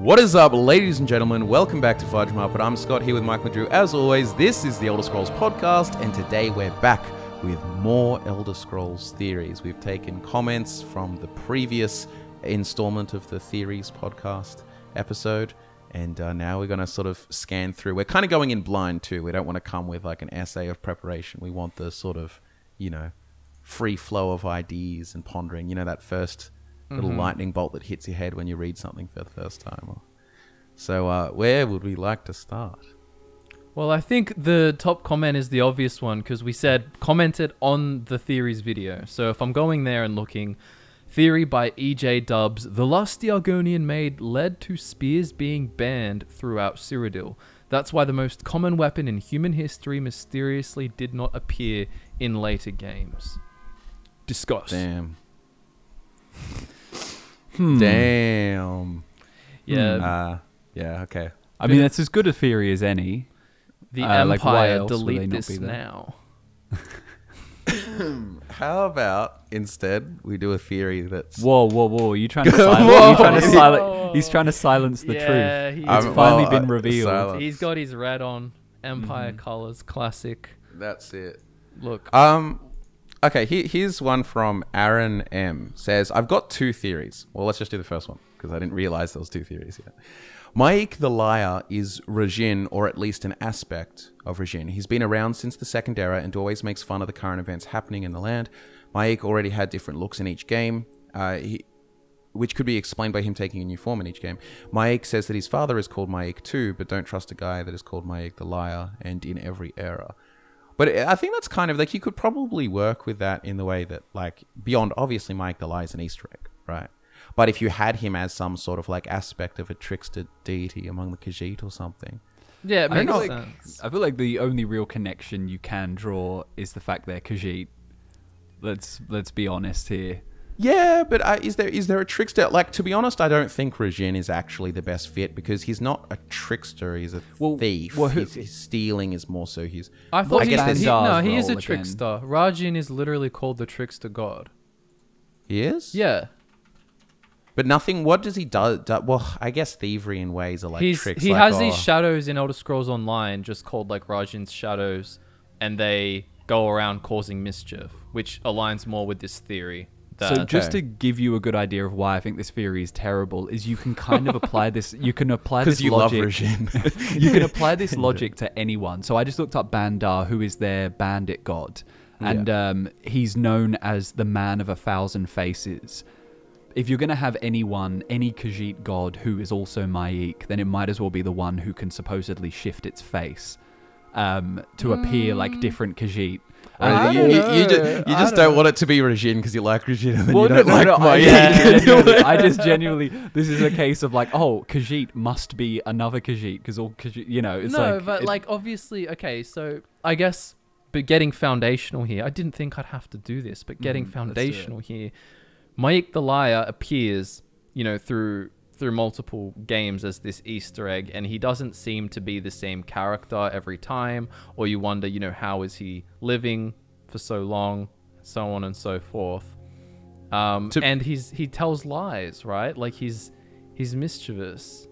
What is up, ladies and gentlemen? Welcome back to FudgeMuppet. I'm Scott here with Michael and Drew. As always, this is the Elder Scrolls podcast, and today we're back with more Elder Scrolls theories. We've taken comments from the previous installment of the Theories podcast episode, and now we're going to sort of scan through. We're kind of going in blind too. We don't want to come with like an essay of preparation. We want the sort of, free flow of ideas and pondering, that first little lightning bolt that hits your head when you read something for the first time. So where would we like to start? Well, I think the top comment is the obvious one because we said commented on the Theories video. So if I'm going there and looking, theory by EJ Dubs, the lust the Argonian made led to spears being banned throughout Cyrodiil. That's why the most common weapon in human history mysteriously did not appear in later games. Discuss. Damn. Damn. Yeah. Yeah, okay. I mean, that's as good a theory as any. The why Empire, else would they delete not this be there? now. How about instead we do a theory that's... Whoa. You trying to silence? He's trying to silence the Yeah, truth. he- It's finally been revealed. silence. He's got his red on. Empire colors, classic. That's it. Look. Okay, here's one from Aaron M. Says, I've got two theories. Well, let's just do the first one, because I didn't realize there was two theories yet. Maik the Liar is Rajin, or at least an aspect of Rajin. He's been around since the Second Era and always makes fun of the current events happening in the land. Maik already had different looks in each game, which could be explained by him taking a new form in each game. Maik says that his father is called Maik too, but don't trust a guy that is called Maik the Liar, and in every era. But I think that's kind of like, you could probably work with that in the way that, like, beyond obviously Maik the Liar is an Easter egg, right? But if you had him as some sort of like aspect of a trickster deity among the Khajiit or something. Yeah, it I makes feel sense. I feel like the only real connection you can draw is the fact they're Khajiit. Let's be honest here. Yeah, but is there a trickster? Like, to be honest, I don't think Rajin is actually the best fit because he's not a trickster. He's a thief. His stealing is more so his... I thought he is Bandar's a role trickster. Rajin is literally called the trickster god. He is? Yeah. But nothing... What does he do? Well, I guess thievery in ways are like tricks. He like, has these shadows in Elder Scrolls Online just called like Rajin's shadows, and they go around causing mischief, which aligns more with this theory. So just to give you a good idea of why I think this theory is terrible, is you can kind of apply this. You can apply this logic. Because you love Rajin. You can apply this logic to anyone. So I just looked up Bandar, who is their bandit god, and he's known as the Man of 1,000 Faces. If you're going to have any Khajiit god who is also Maik, then it might as well be the one who can supposedly shift its face to appear like different Khajiit. You just don't want it to be Rajin because you like Rajin and then Well, you don't like Maik. I just genuinely, this is a case of like, oh, Khajiit must be another Khajiit because all Khajiit, it's no, but like obviously, okay, so I guess, but getting foundational here, I didn't think I'd have to do this, but getting foundational here, Maik the Liar appears, through multiple games as this Easter egg, and he doesn't seem to be the same character every time, or you wonder, how is he living for so long, so on and so forth. And he tells lies, right? Like he's mischievous.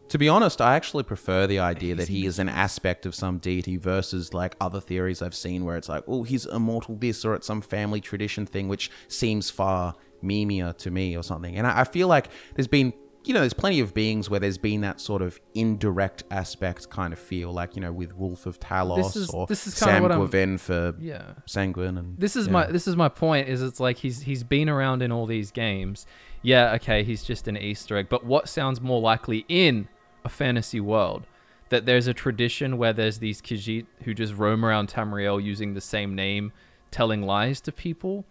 To be honest, I actually prefer the idea that he is an aspect of some deity versus like other theories I've seen where it's like, oh, he's immortal this, or it's some family tradition thing, which seems far memeier to me or something. And I feel like there's been, there's plenty of beings where there's been that sort of indirect aspect kind of feel, like, with Wolf of Talos or Sam Gwaven for Sanguine. And this is my point, is it's like he's been around in all these games. Yeah, okay, he's just an Easter egg. But what sounds more likely in a fantasy world? That there's a tradition where there's these Khajiit who just roam around Tamriel using the same name, telling lies to people?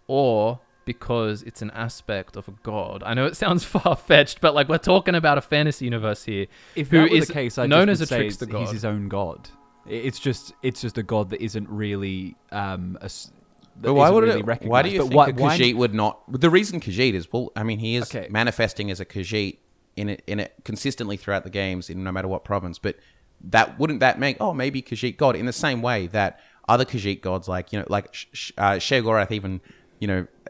Or because it's an aspect of a god. I know it sounds far-fetched, but like we're talking about a fantasy universe here. If that were the case, I'd known just as a say trickster god. He's his own god. It's just a god that isn't really but why would it? Why do you think a Khajiit would not? The reason Khajiit is, well, I mean, he is manifesting as a Khajiit in it consistently throughout the games, in no matter what province. But wouldn't that make maybe Khajiit god in the same way that other Khajiit gods like Sheogorath even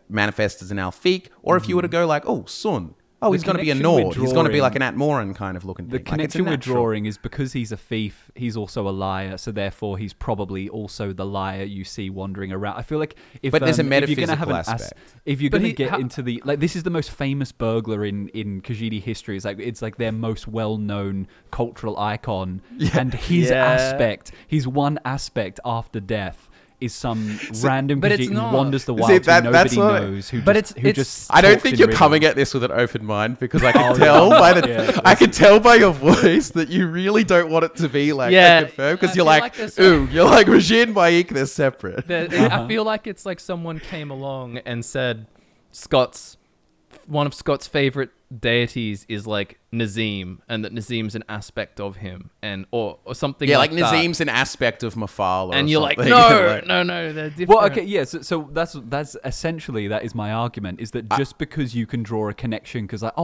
manifest as an Alfiq, or if you were to go like, Sun, oh, the he's going to be a connection we're Nord. He's going to be like drawing- an Atmoran kind of looking The thing. connection like, we're it's a natural. drawing is because he's a thief, he's also a liar, so therefore he's probably also the liar you see wandering around. I feel like if But there's a if you're gonna metaphysical have aspect. if you're But gonna he- get how- into the like, this is the most famous burglar in Khajiit history. It's like their most well-known cultural icon, and his Yeah. aspect, his one aspect after death. Is some random but it's Khajiit who not. wanders the See, wild that- who that's nobody what- knows, who But just, it's- who it's- just I don't talks think in you're riddles. coming at this with an open mind because I can Oh, tell yeah. by the Yeah. I can tell by your voice that you really don't want it to be like Yeah, confirmed because I you're feel like, like there's ooh, you're like Rajin Maik, they're separate. I feel like it's like someone came along and said one of Scott's favorite deities is like Nazim, and that Nazim's an aspect of him, and or something. Yeah, like like that. Nazim's an aspect of Mafala. And or you're like, something. no, Like- no, they're different. Well, okay, yeah. So that's essentially that is my argument is that just because you can draw a connection because like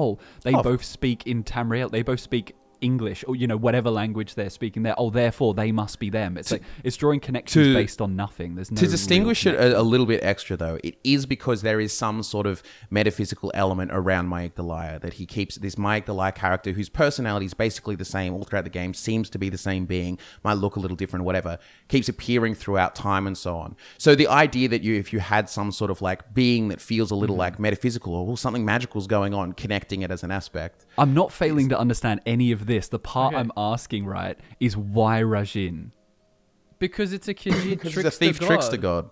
they both speak in Tamriel, they both speak English or whatever language they're speaking there. Oh, therefore they must be them. It's like it's drawing connections based on nothing. There's no To distinguish real it a little bit extra, though, it is because there is some sort of metaphysical element around Maik the Liar that he keeps. This Maik the Liar character, whose personality is basically the same all throughout the game, seems to be the same being, might look a little different, whatever, keeps appearing throughout time and so on. So the idea that if you had some sort of like being that feels a little like metaphysical or something magical is going on, connecting it as an aspect. I'm not failing to understand any of this. The part Okay. I'm asking, right, is why Rajin? because it's a Khajiit He's trickster a thief god. trickster god.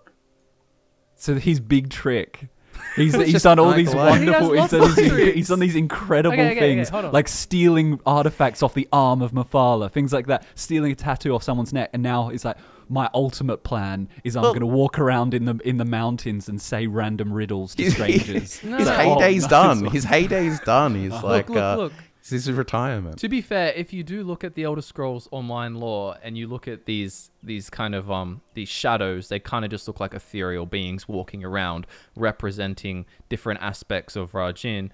So his big trick. He's just done all Maik these the Liar. wonderful. He has lots of tricks. He's done these incredible Okay, things, hold on. like stealing artifacts off the arm of Mafala, things like that, stealing a tattoo off someone's neck, and now it's like my ultimate plan is I'm going to walk around in the mountains and say random riddles to strangers. No, His no. heyday's nice done. one. His heyday's done. He's like, look. this is his retirement. To be fair, if you do look at the Elder Scrolls Online lore and you look at these kind of these shadows, they kind of just look like ethereal beings walking around, representing different aspects of Rajin.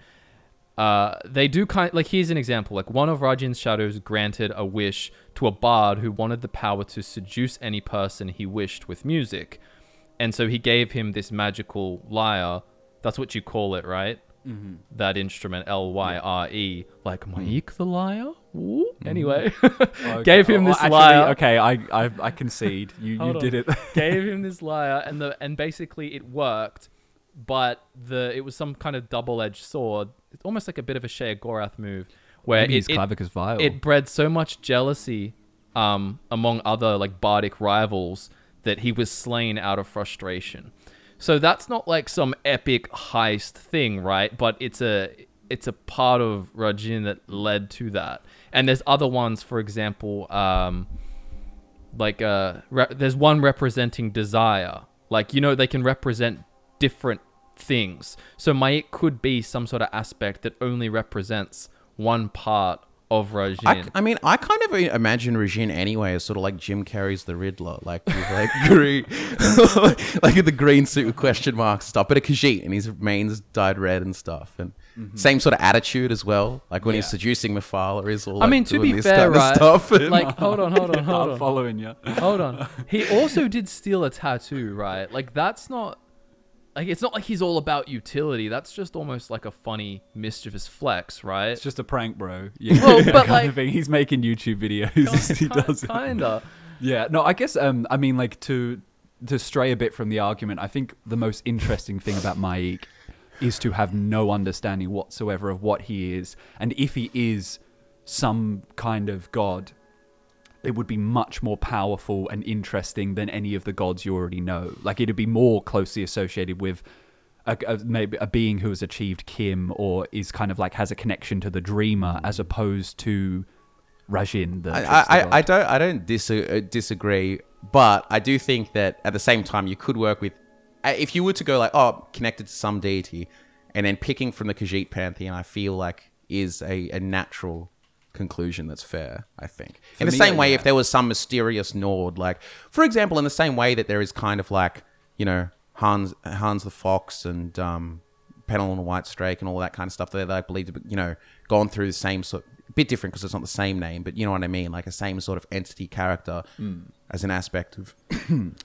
They do like, here's an example. Like, one of Rajin's shadows granted a wish to a bard who wanted the power to seduce any person he wished with music, and so he gave him this magical lyre. That's what you call it, right? Mm-hmm. That instrument, Lyre, like Maik the Lyre. Ooh. Anyway, gave him this lyre. Okay, I concede. You Hold did on. it. Gave him this lyre, and basically it worked, but it was some kind of double-edged sword. It's almost like a bit of a Shea Gorath move, where Maybe he's Clavicus Vile. it bred so much jealousy among other like bardic rivals that he was slain out of frustration. So that's not like some epic heist thing, right? But it's a part of Rajin that led to that. And there's other ones, for example, there's one representing desire. Like, they can represent different things. So Maik could be some sort of aspect that only represents one part of Rajin. I mean, I kind of imagine Rajin anyway as sort of like Jim Carrey's the Riddler, like with like green, like in the green suit with question marks and stuff, but a Khajiit and his mane's dyed red and stuff, and same sort of attitude as well. Like when he's seducing Mafala, is all. Like, I mean, to doing be this fair, kind of right? stuff and- Like, hold on. I'm following you. Hold on. He also did steal a tattoo, right? Like, that's not... Like, it's not like he's all about utility. That's just almost like a funny, mischievous flex, right? It's just a prank, bro. Yeah, Well, but kind like- of thing. He's making YouTube videos. He does it. Kinda. Yeah, no, I guess, I mean, like, to stray a bit from the argument, I think the most interesting thing about Maik is to have no understanding whatsoever of what he is. And if he is some kind of god, it would be much more powerful and interesting than any of the gods you already know. Like, it'd be more closely associated with maybe a being who has achieved Kim or is kind of like has a connection to the Dreamer, as opposed to Rajin. I don't disagree, but I do think that at the same time you could work with, if you were to go like, connected to some deity, and then picking from the Khajiit pantheon, I feel like is a natural conclusion that's fair, I think. In the same way, if there was some mysterious Nord, like, for example, in the same way that there is kind of like, Hans the Fox and Penel and the White Strake and all that kind of stuff that I believe to, gone through the same sort, a bit different because it's not the same name, but you know what I mean, like a same sort of entity character as an aspect of,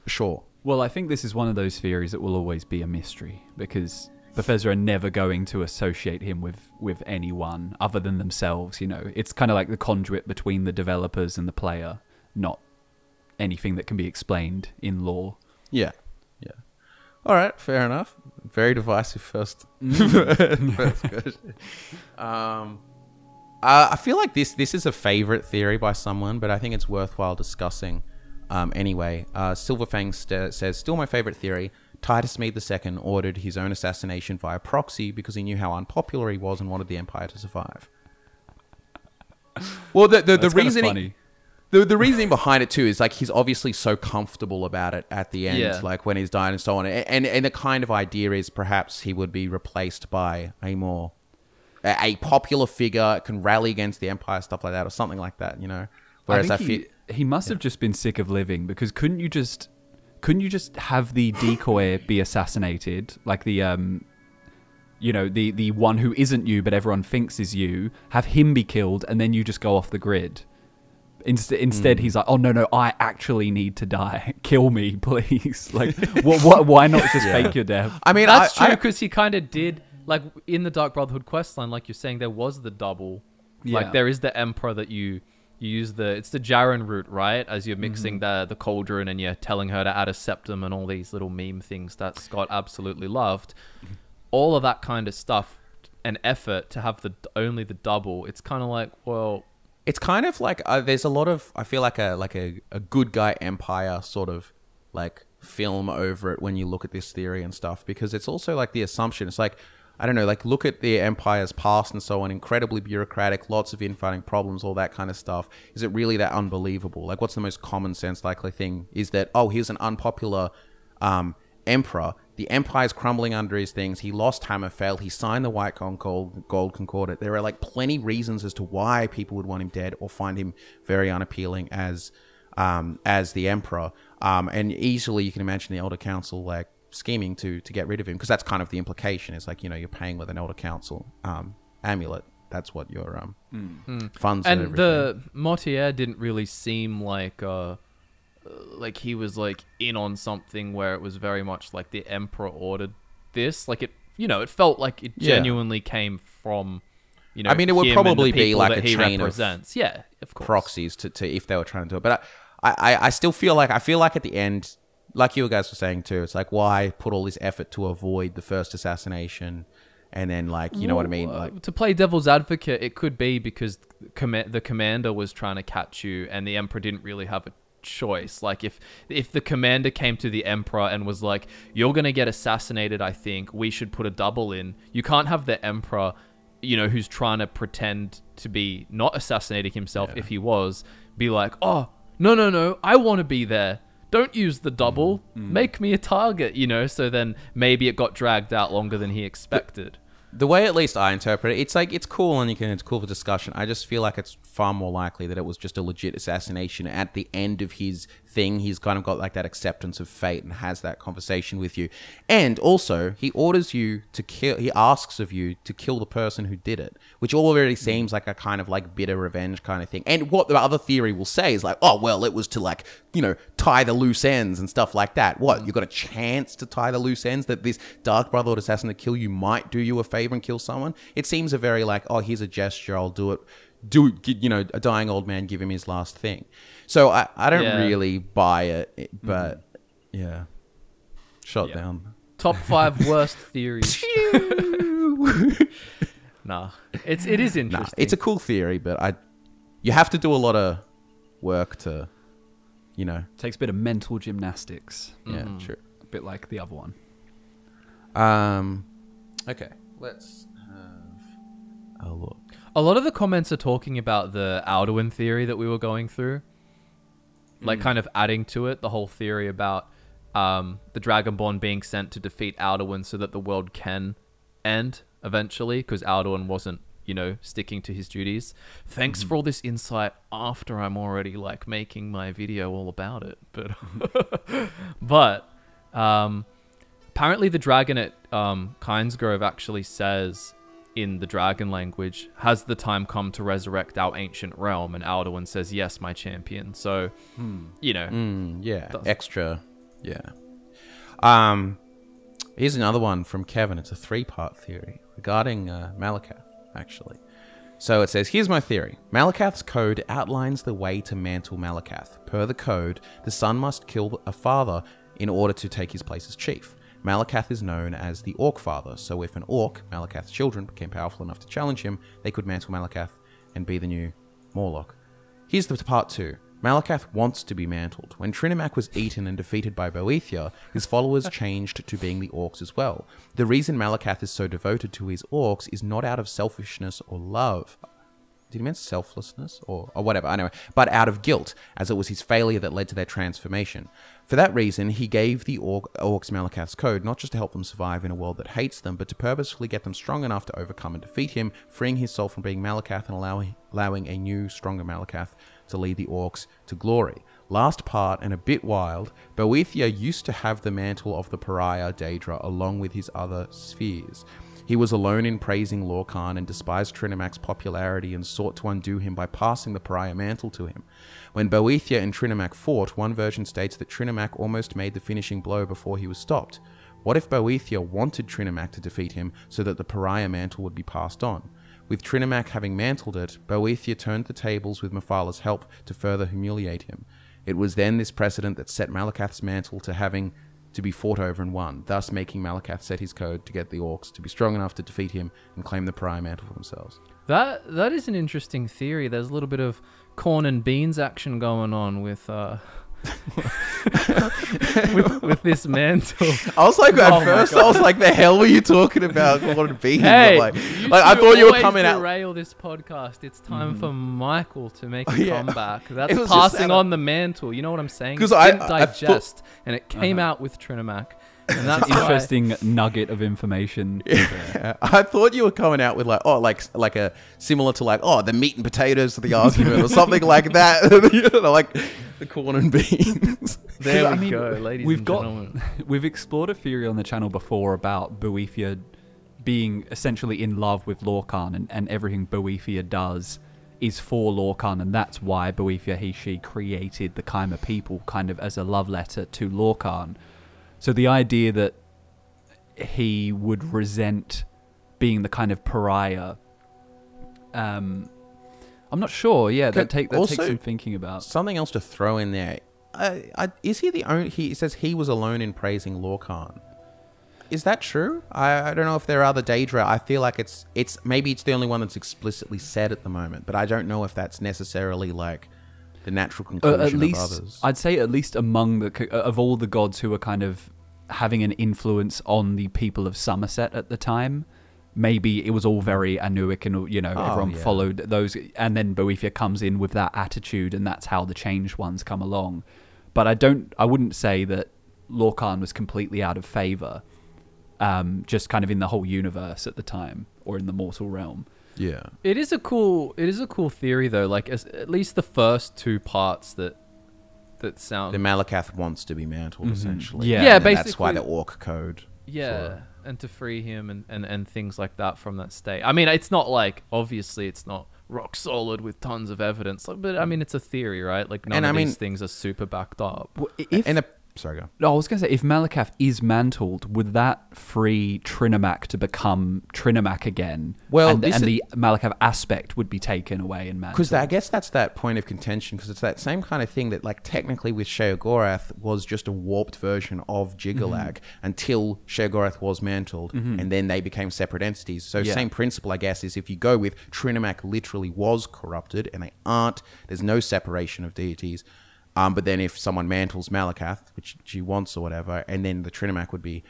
sure. Well, I think this is one of those theories that will always be a mystery, because Bethesda are never going to associate him with anyone other than themselves. You know, it's kind of like the conduit between the developers and the player, not anything that can be explained in lore. Yeah. Yeah. All right, fair enough. Very divisive first question. I feel like this is a favorite theory by someone, but I think it's worthwhile discussing anyway. Silverfang says, still my favorite theory. Titus Mead II ordered his own assassination via proxy because he knew how unpopular he was and wanted the Empire to survive. Well, the reasoning... The reasoning behind it too is like he's obviously so comfortable about it at the end, like when he's dying and so on. And the kind of idea is perhaps he would be replaced by a popular figure, can rally against the Empire, stuff like that, or something like that, you know. Whereas he must have just been sick of living, because couldn't you just have the decoy be assassinated, like the you know, the one who isn't you but everyone thinks is you, have him be killed, and then you just go off the grid. Instead, he's like, "Oh no, I actually need to die. Kill me, please." Like, why not just fake your death? I mean, that's true, because he kind of did, like in the Dark Brotherhood questline, like you're saying, there was the double. Like there is the Emperor that you use it's the Jaren route, right? As you're mixing the cauldron and you're telling her to add a septum and all these little meme things that Scott absolutely loved. All of that kind of stuff and effort to have only the double. It's kind of like, well. It's kind of like there's a lot of, I feel like a good guy Empire sort of like film over it when you look at this theory and stuff, because it's also like the assumption. It's like, I don't know, like look at the Empire's past and so on, incredibly bureaucratic, lots of infighting problems, all that kind of stuff. Is it really that unbelievable? Like what's the most common sense likely thing is that, oh, here's an unpopular emperor. The Empire's crumbling under his things. He lost Hammerfell. He signed the White Gold Concordat. There are like plenty reasons as to why people would want him dead or find him very unappealing as the Emperor. And easily you can imagine the Elder Council like scheming to get rid of him, because that's kind of the implication. It's like, you know, you're paying with an Elder Council amulet. That's what your funds and everything. The Mortier didn't really seem like he was like in on something where it was very much like the Emperor ordered this. Like it, you know, it felt like it genuinely came from, you know, I mean, it would probably be like a chain of of course, proxies to if they were trying to do it. But I still feel like at the end, like you guys were saying too, it's like, why put all this effort to avoid the first assassination? And then, like, you know what I mean? Like, to play devil's advocate, it could be because the commander was trying to catch you and the Emperor didn't really have a choice. Like if the commander came to the Emperor and was like, you're gonna get assassinated, I think we should put a double in. You can't have the Emperor, you know, who's trying to pretend to be not assassinating himself if he was, be like, oh no, I want to be there, don't use the double, make me a target, you know. So then maybe it got dragged out longer than he expected. The way at least I interpret it, it's like, it's cool and it's cool for discussion. I just feel like it's far more likely that it was just a legit assassination. At the end of his thing, he's kind of got like that acceptance of fate and has that conversation with you. And also, he orders you to kill, he asks of you to kill the person who did it, which already seems like a kind of like bitter revenge kind of thing. And what the other theory will say is like, oh, well, it was to like, you know, tie the loose ends and stuff like that. What, you got a chance to tie the loose ends, that this Dark Brotherhood assassin to kill you might do you a favor and kill someone? It seems a very like, oh, here's a gesture, I'll do it, you know, a dying old man, give him his last thing. So I don't really buy it, but shot down. Top 5 worst theories. Nah, it is interesting. Nah, it's a cool theory, but you have to do a lot of work to, you know, takes a bit of mental gymnastics. Yeah, true. A bit like the other one. Okay, let's have a look. A lot of the comments are talking about the Alduin theory that we were going through, like kind of adding to it the whole theory about the Dragonborn being sent to defeat Alduin so that the world can end eventually, because Alduin wasn't, you know, sticking to his duties. Thanks for all this insight after I'm already like making my video all about it. But apparently the dragon at Kynesgrove actually says in the dragon language, has the time come to resurrect our ancient realm? And Alduin says, yes, my champion. So, you know. Yeah, extra. Yeah. Here's another one from Kevin. It's a 3-part theory regarding Malakath, actually. So it says, here's my theory. Malakath's code outlines the way to mantle Malakath. Per the code, the son must kill a father in order to take his place as chief. Malakath is known as the Orc Father, so if an Orc, Malakath's children, became powerful enough to challenge him, they could mantle Malakath and be the new Morlock. Here's the part 2. Malakath wants to be mantled. When Trinimac was eaten and defeated by Boethia, his followers changed to being the Orcs as well. The reason Malakath is so devoted to his Orcs is not out of selfishness or love. Did he mean selflessness or whatever? Anyway, but out of guilt, as it was his failure that led to their transformation. For that reason, he gave the Orcs Malakath's code, not just to help them survive in a world that hates them, but to purposefully get them strong enough to overcome and defeat him, freeing his soul from being Malakath and allowing a new, stronger Malakath to lead the Orcs to glory. Last part, and a bit wild, Boethia used to have the mantle of the pariah Daedra along with his other spheres. He was alone in praising Lorcan and despised Trinimac's popularity and sought to undo him by passing the pariah mantle to him. When Boethia and Trinimac fought, one version states that Trinimac almost made the finishing blow before he was stopped. What if Boethia wanted Trinimac to defeat him so that the pariah mantle would be passed on? With Trinimac having mantled it, Boethia turned the tables with Mephal's help to further humiliate him. It was then this precedent that set Malakath's mantle to having to be fought over and won, thus making Malakath set his code to get the Orcs to be strong enough to defeat him and claim the pariah mantle for themselves. That is an interesting theory. There's a little bit of corn and beans action going on with with this mantle. I was like, at first, I was like, the hell were you talking about? Corn and beans? Hey, like I thought you were coming out. Derail this podcast. It's time for Michael to make a yeah. comeback. That's It was passing on the mantle. You know what I'm saying? 'Cause It I didn't digest, and it came out with Trinimac. And that's Interesting nugget of information. Yeah. I thought you were coming out with like a similar to the meat and potatoes of the argument or something like that. You know, like the corn and beans. There we go, ladies and gentlemen. We've explored a theory on the channel before about Boethia being essentially in love with Lorcan, and everything Boethia does is for Lorcan, and that's why Boethia she created the Kai'ma people kind of as a love letter to Lorcan. So the idea that he would resent being the kind of pariah, I'm not sure. Yeah, that takes some thinking about. Something else to throw in there. Is he the only? He says he was alone in praising Lorcan. Is that true? I don't know if there are other Daedra. I feel like it's maybe it's the only one that's explicitly said at the moment, but I don't know if that's necessarily like the natural conclusion at least, of others. I'd say at least among of all the gods who are kind of having an influence on the people of Somerset at the time, maybe it was all very Anuic and, everyone followed those. And then Boethia comes in with that attitude, and that's how the changed ones come along. But I wouldn't say that Lorcan was completely out of favor, just kind of in the whole universe at the time or in the mortal realm. Yeah, it is a cool theory though. Like at least the first 2 parts that sound. the Malakath wants to be mantled essentially. Yeah, and basically. that's why the Orc code. Yeah, and to free him and things like that from that state. I mean, it's not like obviously it's not rock solid with tons of evidence, but I mean it's a theory, right? Like none of these things are super backed up. Sorry, go. No, I was going to say, if Malakath is mantled, would that free Trinimac to become Trinimac again? Well, and the Malakath aspect would be taken away and mantled. Because I guess that's that point of contention, because it's that same kind of thing that, like, technically with Sheogorath was just a warped version of Jiggalag until Sheogorath was mantled, and then they became separate entities. So same principle, I guess, is if you go with Trinimac literally was corrupted, and they aren't, there's no separation of deities. But then if someone mantles Malakath, which she wants or whatever, and then the Trinimac would be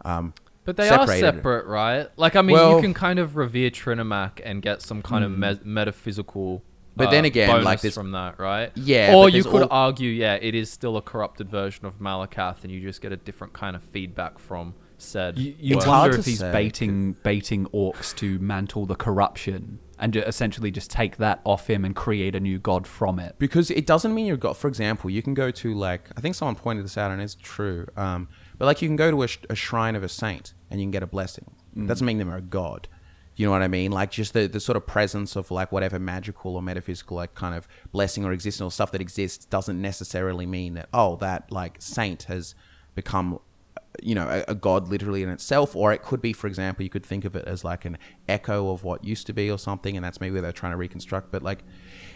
but they separated. are separate, right? Like, I mean, you can kind of revere Trinimac and get some kind of metaphysical but then again, bonus like this from that, right? Yeah. Or you could argue, it is still a corrupted version of Malakath, and you just get a different kind of feedback from said. You wonder if he's baiting orcs to mantle the corruption and essentially just take that off him and create a new god from it. Because it doesn't mean you've got, for example, you can go to, like, I think someone pointed this out and it's true, but like you can go to a shrine of a saint and you can get a blessing. It doesn't mean they're a god. You know what I mean? Like just the sort of presence of like whatever magical or metaphysical like kind of blessing or existence or stuff that exists doesn't necessarily mean that, that like saint has become a god literally in itself, or it could be, for example, you could think of it as like an echo of what used to be or something, and that's maybe where they're trying to reconstruct. But like,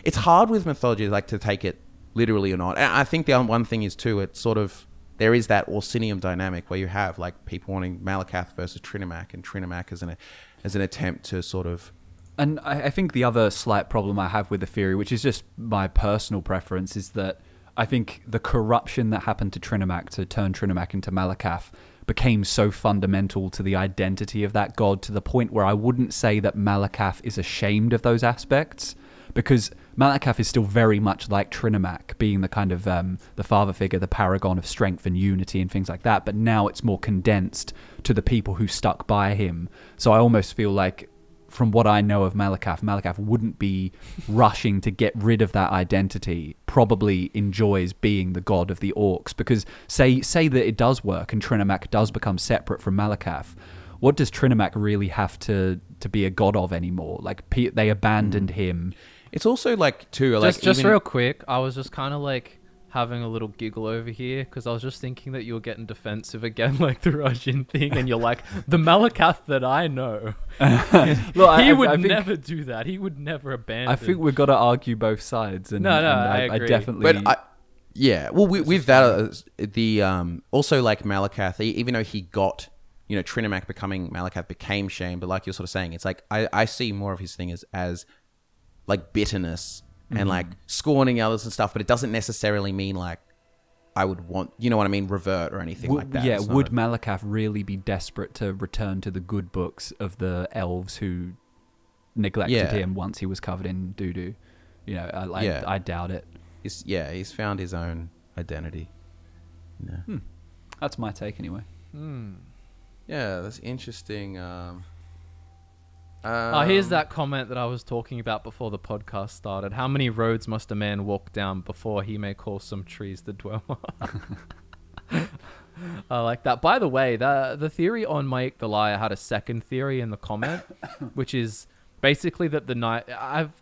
it's hard with mythology, like, to take it literally or not. And I think the one thing is too, it's sort of, there is that Orsinium dynamic where you have like people wanting Malakath versus Trinimac, and Trinimac as an attempt to sort of. And I think the other slight problem I have with the theory, which is just my personal preference, is that I think the corruption that happened to Trinimac to turn Trinimac into Malakath became so fundamental to the identity of that god, to the point where I wouldn't say that Malakath is ashamed of those aspects, because Malakath is still very much like Trinimac, being the kind of the father figure, the paragon of strength and unity and things like that. But now it's more condensed to the people who stuck by him. So I almost feel like, from what I know of Malakath wouldn't be rushing to get rid of that identity. Probably enjoys being the god of the orcs, because say that it does work and Trinimac does become separate from Malakath. What does Trinimac really have to be a god of anymore? Like, they abandoned him. It's also like too, like, just real quick, I was just kind of like having a little giggle over here because I was just thinking that you were getting defensive again, like the Rajin thing, and you're like, the Malakath that I know, Look, he I would think, never do that. He would never abandon. I think we've got to argue both sides. And, No, I agree. I definitely. But yeah, well, with that, also like Malakath, even though he got, Trinimac becoming Malakath became shame, but like you're sort of saying, it's like I see more of his thing as like bitterness and like scorning others and stuff, but it doesn't necessarily mean like I would want, you know what I mean, revert or anything like that. Yeah, would Malakath really be desperate to return to the good books of the elves who neglected him once he was covered in doo-doo? I doubt it. He's found his own identity. Yeah. That's my take anyway. Yeah, that's interesting. Here's that comment that I was talking about before the podcast started. How many roads must a man walk down before he may call some trees to dwell on? I like that. By the way, the theory on Mike the Liar had a second theory in the comment, which is basically that the night...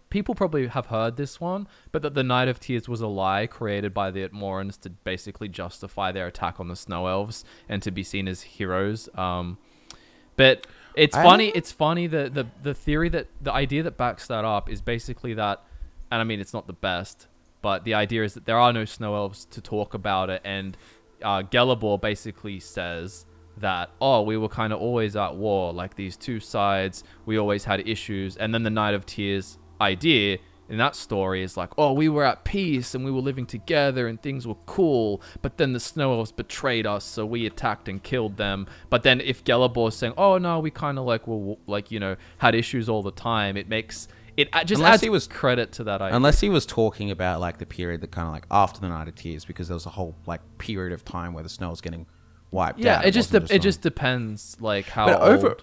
people probably have heard this one, but that the Night of Tears was a lie created by the Atmorans to basically justify their attack on the Snow Elves and to be seen as heroes. But... It's funny that the theory, that the idea that backs that up is basically that, and I mean, it's not the best, but the idea is that there are no snow elves to talk about it, and Gelabor basically says that, we were kind of always at war, like these two sides, we always had issues, and then the Night of Tears idea in that story is like, we were at peace and we were living together and things were cool, but then the Snow Elves betrayed us, so we attacked and killed them. But then if Gelabor is saying, no, we kind of had issues all the time, it makes it just adds credit to that idea. Unless he was talking about like the period that kind of like after the Night of Tears, because there was a whole like period of time where the snow was getting wiped out. Yeah, it just depends like how old.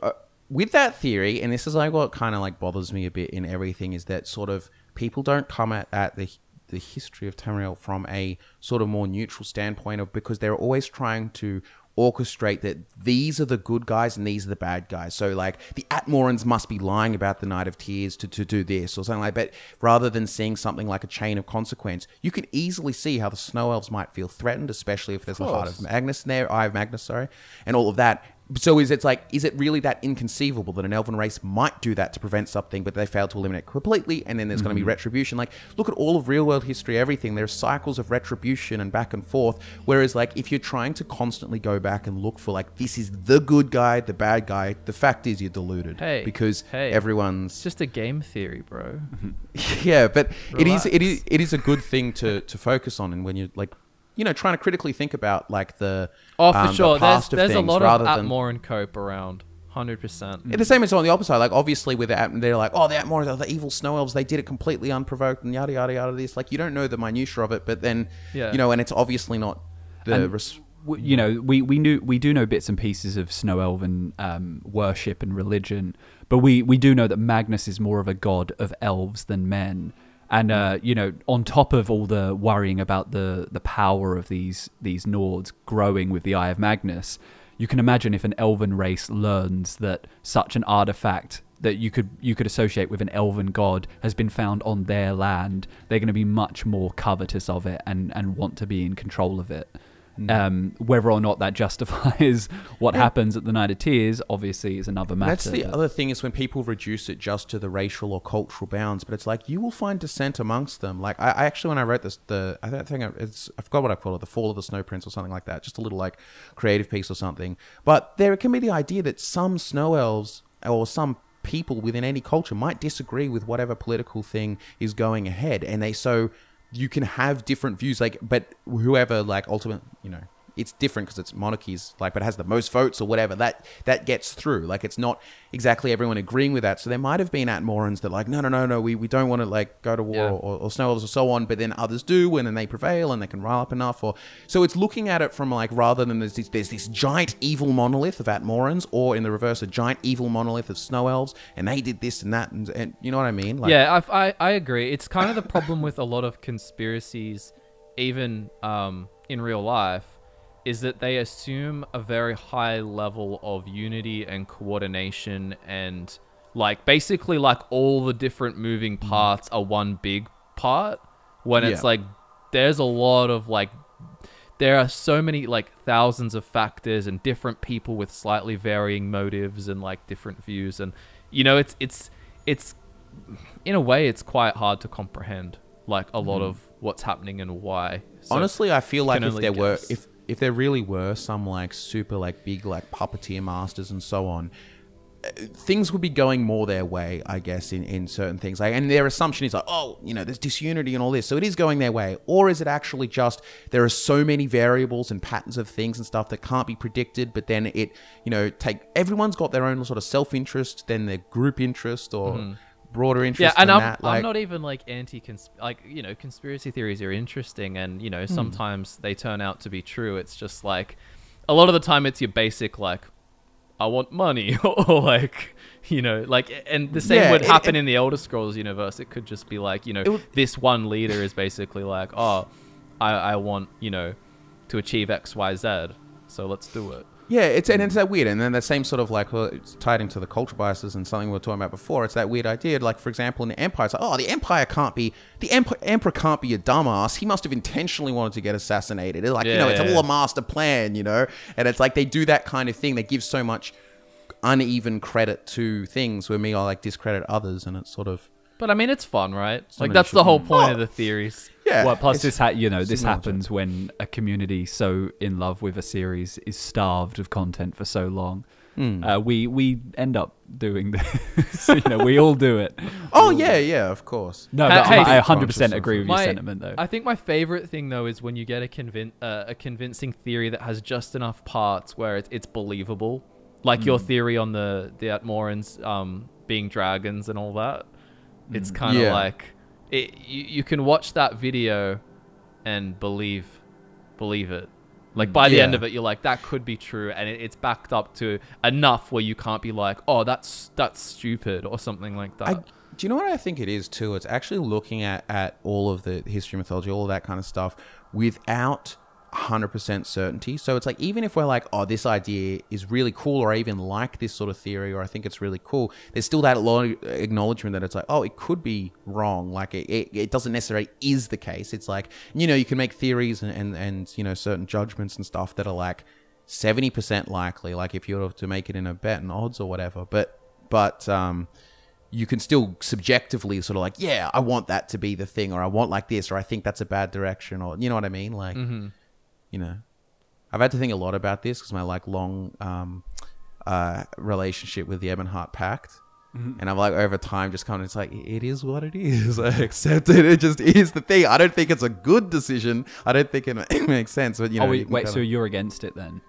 With that theory, and this is like what kind of like bothers me a bit in everything, is that sort of people don't come at the history of Tamriel from a sort of more neutral standpoint of, because they're always trying to orchestrate that these are the good guys and these are the bad guys. So like the Atmorans must be lying about the Night of Tears to do this or something like that. But rather than seeing something like a chain of consequence, you can easily see how the Snow Elves might feel threatened, especially if there's the Heart of Magnus in there, Eye of Magnus, and all of that. So is it really that inconceivable that an elven race might do that to prevent something, but they fail to eliminate completely, and then there's going to be retribution? Like, look at all of real world history, everything. There's cycles of retribution and back and forth. Whereas, like, if you're trying to constantly go back and look for, like, this is the good guy, the bad guy, the fact is you're deluded. Because everyone's... It's just a game theory, bro. Yeah, but it is a good thing to focus on, and when you're, like... trying to critically think about like the for sure. The past there's of a things, lot rather of than Atmoran cope around, 100%. The same as on the opposite side. Like obviously with the they're like, the Atmorans are the evil snow elves. They did it completely unprovoked and yada yada yada. This like you don't know the minutiae of it, but then and it's obviously not the. We do know bits and pieces of snow elven worship and religion, but we do know that Magnus is more of a god of elves than men. And, on top of all the worrying about the power of these Nords growing with the Eye of Magnus, you can imagine if an elven race learns that such an artifact that you could associate with an elven god has been found on their land, they're going to be much more covetous of it and want to be in control of it. Whether or not that justifies what happens at the Night of Tears, obviously, is another matter. That's the other thing, is when people reduce it just to the racial or cultural bounds, but it's like, you will find dissent amongst them. Like, I actually, when I wrote this, I forgot what I called it, The Fall of the Snow Prince or something like that, just a little like creative piece or something. But there can be the idea that some snow elves or some people within any culture might disagree with whatever political thing is going ahead, and so you can have different views, like, but whoever, like, ultimate, it's different because it's monarchies, like, but it has the most votes or whatever, that gets through. Like, it's not exactly everyone agreeing with that. So there might have been Atmorans that like, no, we don't want to like go to war or snow elves or so on, but then others do, and then they prevail and they can rile up enough. Or so it's looking at it from like, rather than there's this giant evil monolith of Atmorans, or in the reverse, a giant evil monolith of snow elves, and they did this and that, and you know what I mean? Like, yeah, I agree. It's kind of the problem with a lot of conspiracies, even in real life, is that they assume a very high level of unity and coordination, and like basically like all the different moving parts are one big part, when it's like there's a lot of like, there are so many like thousands of factors and different people with slightly varying motives and like different views, and it's in a way it's quite hard to comprehend like a lot of what's happening and why. So honestly, I feel like if there really were some like super like big like puppeteer masters and so on, things would be going more their way, I guess, in certain things. Like, and their assumption is like, oh, there's disunity and all this, so it is going their way. Or is it actually just there are so many variables and patterns of things and stuff that can't be predicted, but then it, everyone's got their own sort of self-interest, then their group interest or broader interest. Yeah, and I'm not even like conspiracy theories are interesting, and sometimes they turn out to be true. It's just like a lot of the time it's your basic like, I want money, or like, and the same would happen in the Elder Scrolls universe. It could just be like, this one leader is basically like, oh, I want to achieve X, Y, Z, so let's do it. Yeah, it's that weird, and then the same sort of like, well, it's tied into the culture biases and something we were talking about before. It's that weird idea, like for example in the Empire, it's like, oh, the Emperor can't be a dumbass. He must have intentionally wanted to get assassinated. It's like, it's all a master plan, and it's like they do that kind of thing. They give so much uneven credit to things, where me, I like discredit others, and it's sort of. But I mean, it's fun, right? Like that's the whole point of the theories. Yeah. Well, plus this happens when a community so in love with a series is starved of content for so long. We end up doing this. We all do it. Oh yeah, of course. No, but I 100% agree with your sentiment, though. I think my favorite thing though is when you get a convincing theory that has just enough parts where it's believable, like your theory on the Atmorans being dragons and all that. It's kind of like you can watch that video and believe it. Like by the end of it, you're like, that could be true, and it's backed up to enough where you can't be like, oh, that's stupid or something like that. Do you know what I think it is too? It's actually looking at all of the history, mythology, all of that kind of stuff without 100% certainty. So it's like, even if we're like, oh, this idea is really cool, or I even like this sort of theory, or I think it's really cool, there's still that acknowledgement that it's like, oh, it could be wrong. Like it doesn't necessarily is the case. It's like, you can make theories and certain judgments and stuff that are like 70% likely, like if you were to make it in a bet and odds or whatever, but you can still subjectively sort of like, yeah, I want that to be the thing, or I want like this, or I think that's a bad direction, or you know what I mean? Like, I've had to think a lot about this because my like long relationship with the Ebonheart Pact. And I've like over time just kind of, it's like, it is what it is. I accept it. It just is the thing. I don't think it's a good decision. I don't think it makes sense. But wait, so you're against it then?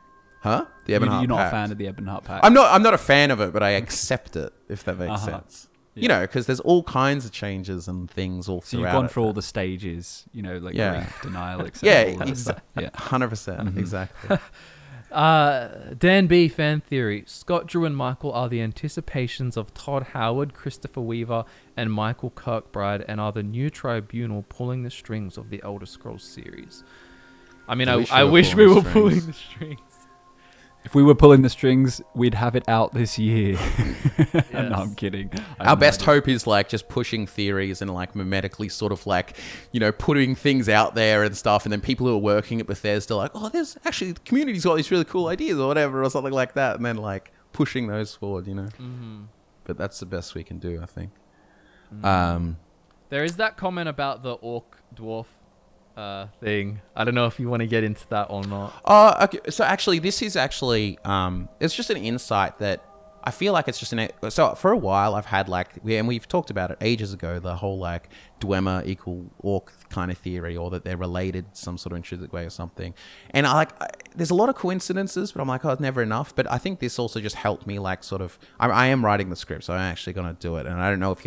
Huh? The Ebonheart You're not Pact. a fan of the Ebonheart Pact? I'm not a fan of it, but I accept it, if that makes sense. Yeah. Because there's all kinds of changes and things all throughout. So you've gone through all the stages, like grief, denial, etc. Yeah, 100%. Exactly. Dan B. fan theory. Scott, Drew, and Michael are the anticipations of Todd Howard, Christopher Weaver, and Michael Kirkbride, and are the new tribunal pulling the strings of the Elder Scrolls series. I mean, I wish we were pulling the strings. If we were pulling the strings, we'd have it out this year. No, I'm kidding. Our best hope is like just pushing theories and like mimetically sort of like, you know, putting things out there and stuff. And then people who are working at Bethesda like, oh, there's actually the community's got these really cool ideas or whatever or something like that. And then like pushing those forward, you know. But that's the best we can do, I think. There is that comment about the orc dwarf thing. I don't know if you want to get into that or not. Okay. So actually, this is actually it's just an insight that I feel like it's just so for a while I've had like, and we've talked about it ages ago, the whole like Dwemer equal orc kind of theory, or that they're related some sort of intrinsic way or something. And there's a lot of coincidences, but I'm like, oh, it's never enough. But I think this also just helped me like sort of, I am writing the script, so I'm actually going to do it. And I don't know if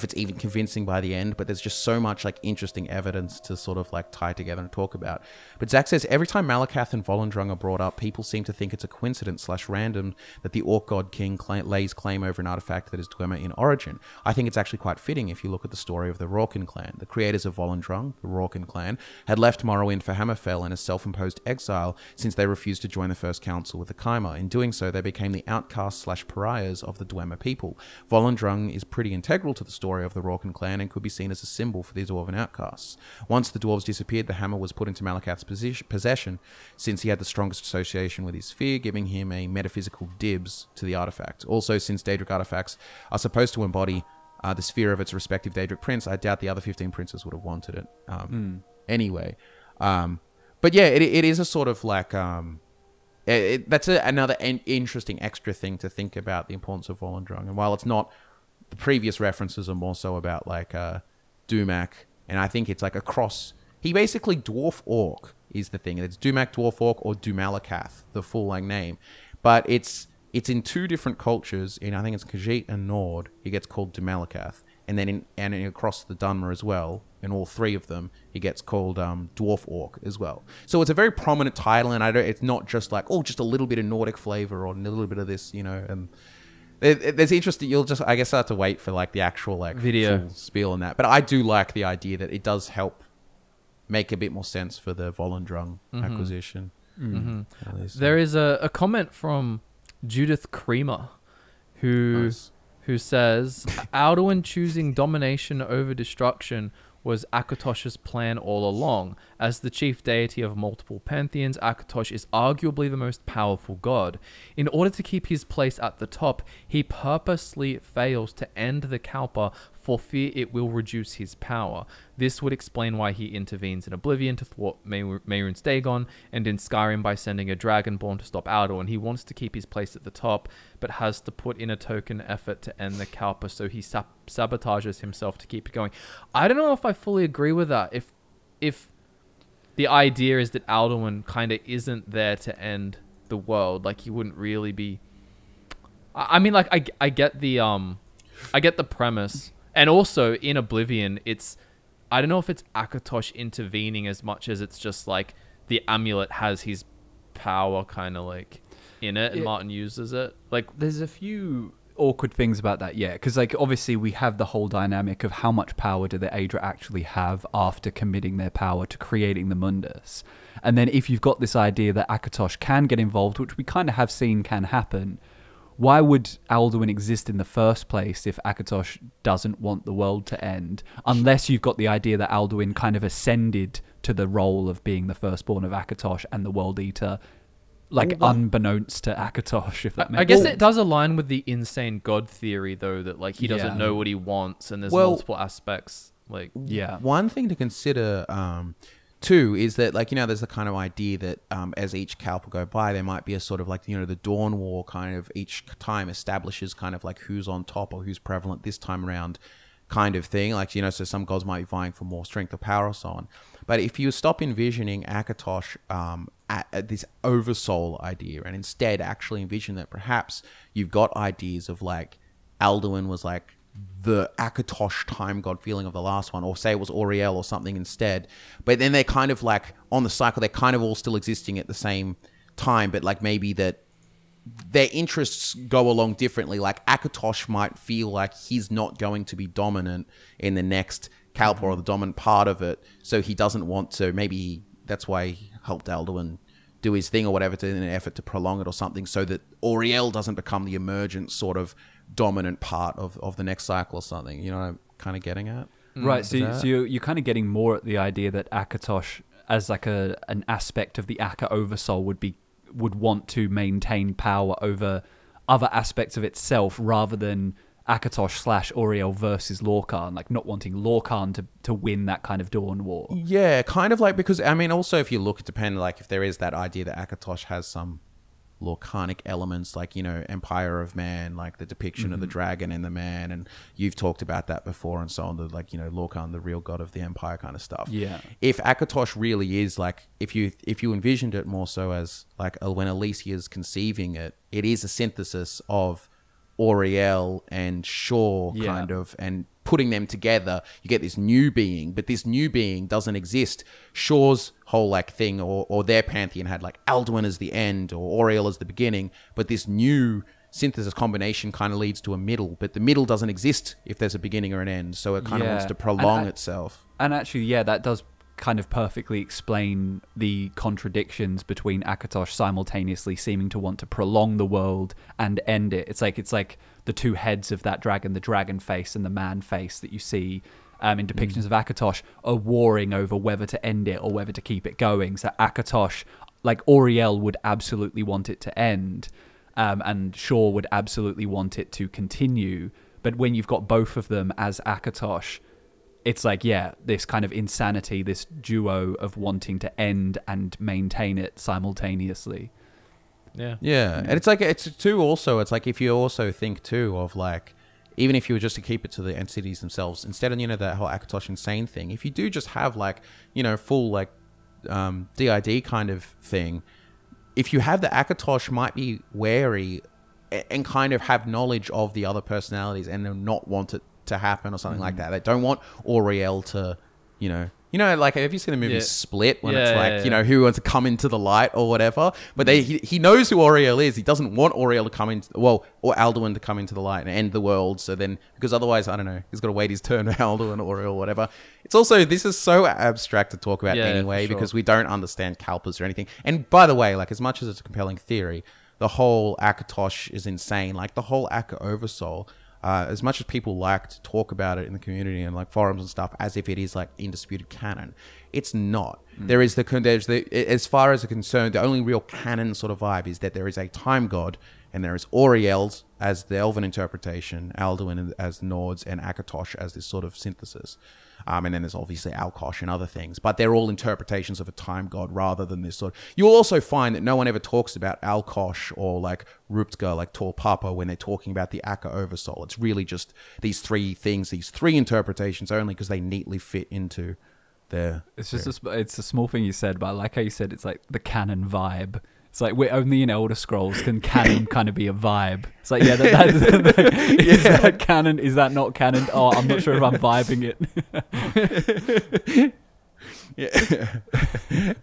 it's even convincing by the end, but there's just so much like interesting evidence to sort of like tie together and talk about. But Zach says, every time Malakath and Volendrung are brought up, people seem to think it's a coincidence / random that the Orc God King lays claim over an artifact that is Dwemer in origin. I think it's actually quite fitting if you look at the story of the Rorken clan. The creators of Volendrung, the Rorken clan, had left Morrowind for Hammerfell in a self-imposed exile since they refused to join the First Council with the Kai'ma. In doing so, they became the outcasts / pariahs of the Dwemer people. Volendrung is pretty integral to the story of the Rorken clan and could be seen as a symbol for the Dwarven outcasts. Once the dwarves disappeared, the hammer was put into Malakath's possession, since he had the strongest association with his sphere, giving him a metaphysical dibs to the artifact. Also, since Daedric artifacts are supposed to embody the sphere of its respective Daedric prince, I doubt the other 15 princes would have wanted it anyway. But yeah, it is a sort of like... that's another interesting extra thing to think about, the importance of Volendrung. And while it's not... The previous references are more so about like Dumak, and I think it's like across... He basically dwarf orc is the thing. It's Dumak dwarf orc or Dumalakath, the full like name. But it's in two different cultures. I think it's Khajiit and Nord. He gets called Dumalakath, and then across the Dunmer as well. In all three of them, he gets called dwarf orc as well. So it's a very prominent title, and it's not just like just a little bit of Nordic flavor or a little bit of this, you know. And there's interesting. You'll just, I guess, have to wait for like the actual like video full spiel on that. But I do like the idea that it does help make a bit more sense for the Volendrung acquisition. There is a comment from Judith Creamer, who says, Alduin choosing domination over destruction was Akatosh's plan all along. As the chief deity of multiple pantheons, Akatosh is arguably the most powerful god. In order to keep his place at the top, he purposely fails to end the Kalpa for fear it will reduce his power. This would explain why he intervenes in Oblivion to thwart Mehrunes Dagon, and in Skyrim by sending a Dragonborn to stop Alduin. He wants to keep his place at the top, but has to put in a token effort to end the Kalpa, so he sabotages himself to keep it going. I don't know if I fully agree with that. If the idea is that Alduin kind of isn't there to end the world, like he wouldn't really be... I mean, like, I get the premise. And also, in Oblivion, I don't know if it's Akatosh intervening as much as it's just like the amulet has his power kind of like in it, and Martin uses it. Like, there's a few awkward things about that, yeah, because like obviously we have the whole dynamic of how much power do the Aedra actually have after committing their power to creating the Mundus. And then if you've got this idea that Akatosh can get involved, which we kind of have seen can happen, why would Alduin exist in the first place if Akatosh doesn't want the world to end? Unless you've got the idea that Alduin kind of ascended to the role of being the firstborn of Akatosh and the World Eater, like unbeknownst to Akatosh, if that makes sense. I guess it does align with the insane god theory, though, that like he doesn't know what he wants, and there's multiple aspects. Like, one thing to consider too is that, like, you know, there's the kind of idea that as each Kalpa go by, there might be a sort of like, you know, the Dawn War kind of each time establishes kind of like who's on top or who's prevalent this time around kind of thing. Like, you know, so some gods might be vying for more strength or power or so on. But if you stop envisioning Akatosh at this oversoul idea and instead actually envision that perhaps you've got ideas of like Alduin was like the Akatosh time god feeling of the last one, or say it was Auriel or something instead, but then they're kind of like on the cycle, they're kind of all still existing at the same time, but like maybe that their interests go along differently. Like Akatosh might feel like he's not going to be dominant in the next Kalpa or the dominant part of it, so he doesn't want to. Maybe that's why he helped Alduin do his thing or whatever in an effort to prolong it or something, so that Auriel doesn't become the emergent sort of dominant part of the next cycle or something. You know what I'm kind of getting at? Right. So you're kind of getting more at the idea that Akatosh, as like an aspect of the Akka Oversoul, would want to maintain power over other aspects of itself, rather than Akatosh / Auriel versus Lorcan, like not wanting Lorcan to win that kind of Dawn War. Yeah, kind of like, because I mean, also if you look, it depends, like if there is that idea that Akatosh has some Lorcanic elements, like, you know, Empire of Man, like the depiction of the dragon and the man, and you've talked about that before and so on, the, like, you know, Lorcan, the real god of the Empire kind of stuff. Yeah. If Akatosh really is like, if you envisioned it more so as like when Alicia is conceiving it, it is a synthesis of Auriel and Shaw kind of, and putting them together, you get this new being, but this new being doesn't exist. Shaw's whole like thing, or their pantheon had like Alduin as the end or Auriel as the beginning, but this new synthesis combination kind of leads to a middle, but the middle doesn't exist if there's a beginning or an end, so it kind of wants to prolong itself. And actually, yeah, that does kind of perfectly explain the contradictions between Akatosh simultaneously seeming to want to prolong the world and end it. It's like the two heads of that dragon, the dragon face and the man face that you see in depictions of Akatosh, are warring over whether to end it or whether to keep it going. So Akatosh, like Auriel, would absolutely want it to end, and Shaw would absolutely want it to continue. But when you've got both of them as Akatosh, it's like, yeah, this kind of insanity, this duo of wanting to end and maintain it simultaneously. Yeah. And it's like, it's too also, it's like if you also think too of like, even if you were just to keep it to the entities themselves, instead of, you know, that whole Akatosh insane thing, if you do just have like, you know, full like DID kind of thing, if you have the Akatosh might be wary and kind of have knowledge of the other personalities and not want it to happen or something like that. They don't want Auriel to, you know, like, have you seen the movie Split, when it's like, you know, who wants to come into the light or whatever, but he knows who Auriel is. He doesn't want Auriel to come into, or Alduin to come into the light and end the world. So then, because otherwise, I don't know, he's got to wait his turn with Alduin or Auriel or whatever. It's also, this is so abstract to talk about anyway, because we don't understand Kalpas or anything. And by the way, like, as much as it's a compelling theory, the whole Akatosh is insane. Like the whole Akka Oversoul, as much as people like to talk about it in the community and like forums and stuff as if it is like indisputed canon, it's not. There's the, as far as it's concerned, the only real canon sort of vibe is that there is a time god, and there is Auriel as the elven interpretation, Alduin as Nords, and Akatosh as this sort of synthesis. And then there's obviously Alkosh and other things, but they're all interpretations of a time god rather than this sort of... You'll also find that no one ever talks about Alkosh or like Ruptga, like Tor Papa, when they're talking about the Akka Oversoul. It's really just these three things, these three interpretations only, because they neatly fit into their... It's just it's a small thing you said, but I like how you said it's like the canon vibe. It's like, we're only in Elder Scrolls can canon kind of be a vibe. It's like, yeah, is that canon? Is that not canon? Oh, I'm not sure if I'm vibing it. Yeah.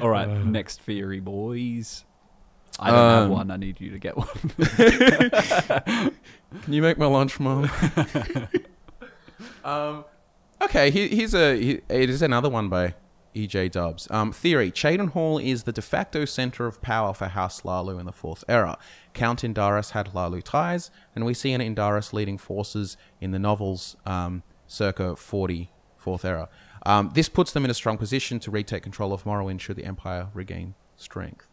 All right, next theory, boys. I don't have one. I need you to get one. Can you make my lunch, Mom? Okay, it is another one by EJ Dubs. Theory. Cheydinhal is the de facto center of power for House Lalu in the Fourth Era. Count Indaris had Lalu ties, and we see an Indaris leading forces in the novels circa 40 Fourth Era. This puts them in a strong position to retake control of Morrowind should the Empire regain strength.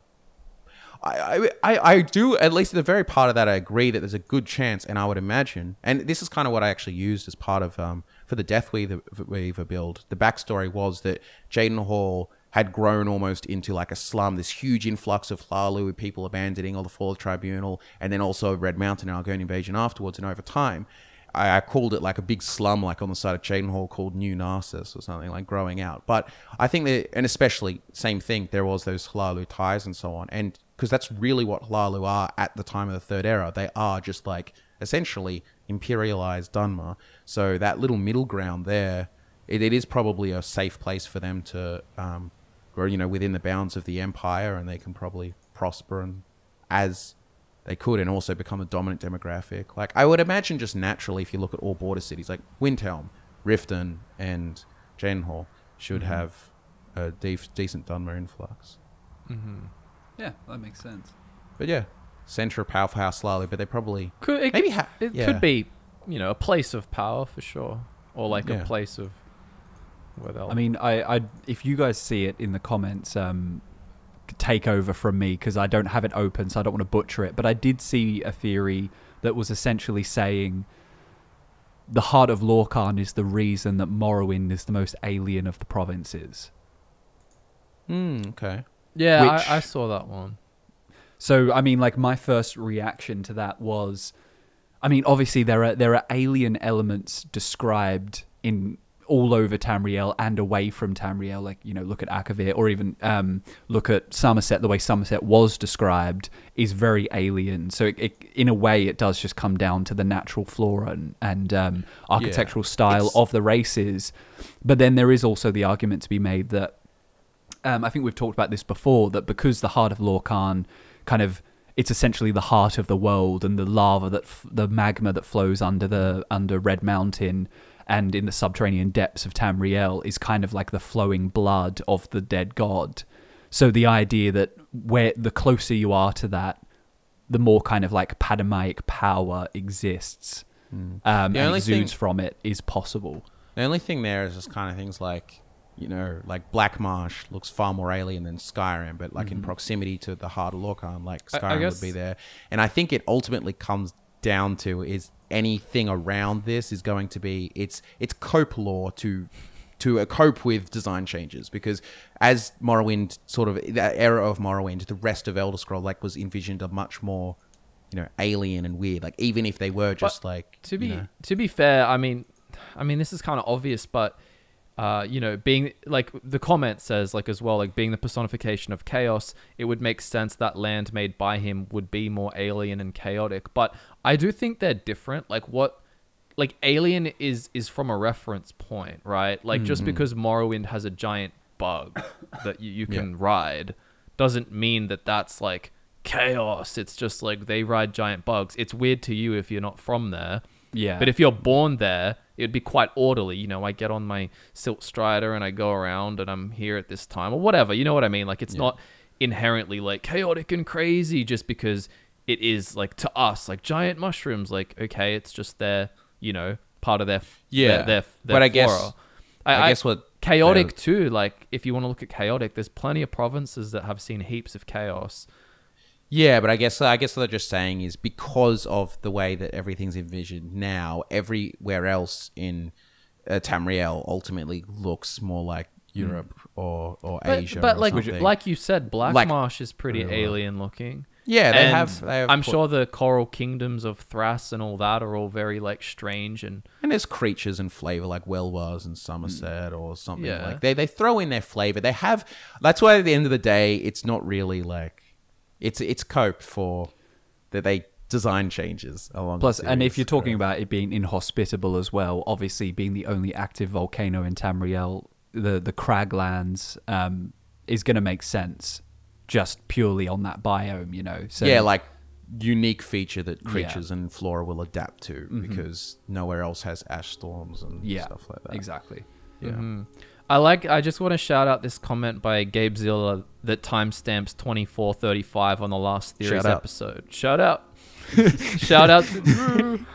I do, at least at the very part of that, I agree that there's a good chance, and I would imagine, and this is kind of what I actually used as part of, for the Deathweaver build, the backstory was that Cheydinhal had grown almost into like a slum, this huge influx of Hlalu with people abandoning all the Fall of Tribunal, and then also Red Mountain and Argonian invasion afterwards, and over time, I called it like a big slum, like on the side of Cheydinhal, called New Narcissus or something, like growing out. But I think that, and especially, same thing, there was those Hlalu ties and so on. And because that's really what Hlalu are at the time of the Third Era. They are just like, essentially, imperialized Dunmer. So that little middle ground there, it is probably a safe place for them to grow, you know, within the bounds of the Empire, and they can probably prosper and as they could, and also become a dominant demographic. Like, I would imagine just naturally, if you look at all border cities, like Windhelm, Riften, and Cheydinhal should have a decent Dunmer influx. Yeah, that makes sense. But yeah, center of powerhouse slightly, but they probably Could be, a place of power for sure, or like a place of where they'll. I mean, I if you guys see it in the comments, take over from me because I don't have it open, so I don't want to butcher it. But I did see a theory that was essentially saying the heart of Lorcan is the reason that Morrowind is the most alien of the provinces. Okay. Yeah, I saw that one. So, I mean, like, my first reaction to that was, I mean, obviously there are alien elements described in all over Tamriel and away from Tamriel. Like, look at Akavir, or even look at Somerset. The way Somerset was described is very alien. So, in a way, it does just come down to the natural flora and architectural style of the races. But then there is also the argument to be made that I think we've talked about this before, that because the heart of Lorcan it's essentially the heart of the world, and the magma that flows under Red Mountain and in the subterranean depths of Tamriel is kind of like the flowing blood of the dead god. So the idea that where the closer you are to that, the more kind of like Padamaic power exists and exudes from it is possible. The only thing there is just kind of things like, like Black Marsh looks far more alien than Skyrim, but like in proximity to the heart of Lorcan, like Skyrim would be there. And I think it ultimately comes down to is anything around this is going to be it's cope law to cope with design changes, because as Morrowind sort of that era of Morrowind, the rest of Elder Scroll like was envisioned a much more alien and weird. Like even if they were just to be fair, I mean this is kind of obvious, but being like the comment says, like as well, like being the personification of chaos, it would make sense that land made by him would be more alien and chaotic. But I do think they're different. Like alien is from a reference point, right? Like just because Morrowind has a giant bug that you can ride doesn't mean that that's like chaos. It's just like they ride giant bugs. It's weird to you if you're not from there. Yeah. But if you're born there, it'd be quite orderly. I get on my Silt Strider and I go around and I'm here at this time or whatever. You know what I mean? Like it's not inherently like chaotic and crazy just because it is like to us, like giant mushrooms. Like, okay, it's just their, part of their their but I flora. I guess what chaotic too. Like if you want to look at chaotic, there's plenty of provinces that have seen heaps of chaos. Yeah, but I guess what they're just saying is because of the way that everything's envisioned now, everywhere else in Tamriel ultimately looks more like Europe or Asia. But or like you said, Black Marsh is pretty alien looking. Yeah, they have I'm sure the coral kingdoms of Thras and all that are all very like strange and there's creatures and flavor like Welwars and Somerset or something like they throw in their flavor. They have. That's why at the end of the day, it's not really like. It's cope for that they design changes along. Plus, the series, and if you're talking about it being inhospitable as well, obviously being the only active volcano in Tamriel, the Craglands is going to make sense just purely on that biome, So like unique feature that creatures and flora will adapt to because nowhere else has ash storms and stuff like that. Exactly. Yeah. I just want to shout out this comment by Gabe Zilla that timestamps 24:35 on the last Theories episode. Shout out. Shout out to Drew,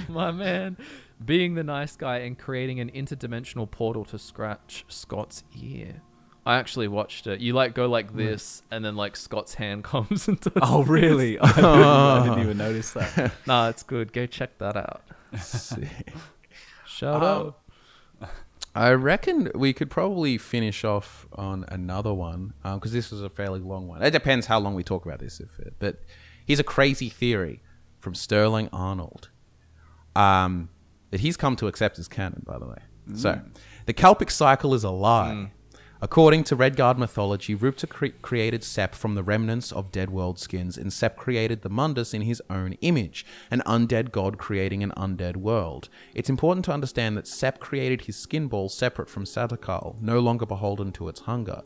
my man, being the nice guy and creating an interdimensional portal to scratch Scott's ear. I actually watched it. You go like this, and then like Scott's hand comes and does Oh, really? I didn't even notice that. Nah, it's good. Go check that out. Shout out. I reckon we could probably finish off on another one because this was a fairly long one. It depends how long we talk about this. But here's a crazy theory from Sterling Arnold that he's come to accept as canon, by the way. So, the Kelpic cycle is a lie. According to Redguard mythology, Rupta created Sep from the remnants of dead world skins, and Sep created the Mundus in his own image, an undead god creating an undead world. It's important to understand that Sep created his skin ball separate from Satakal, no longer beholden to its hunger.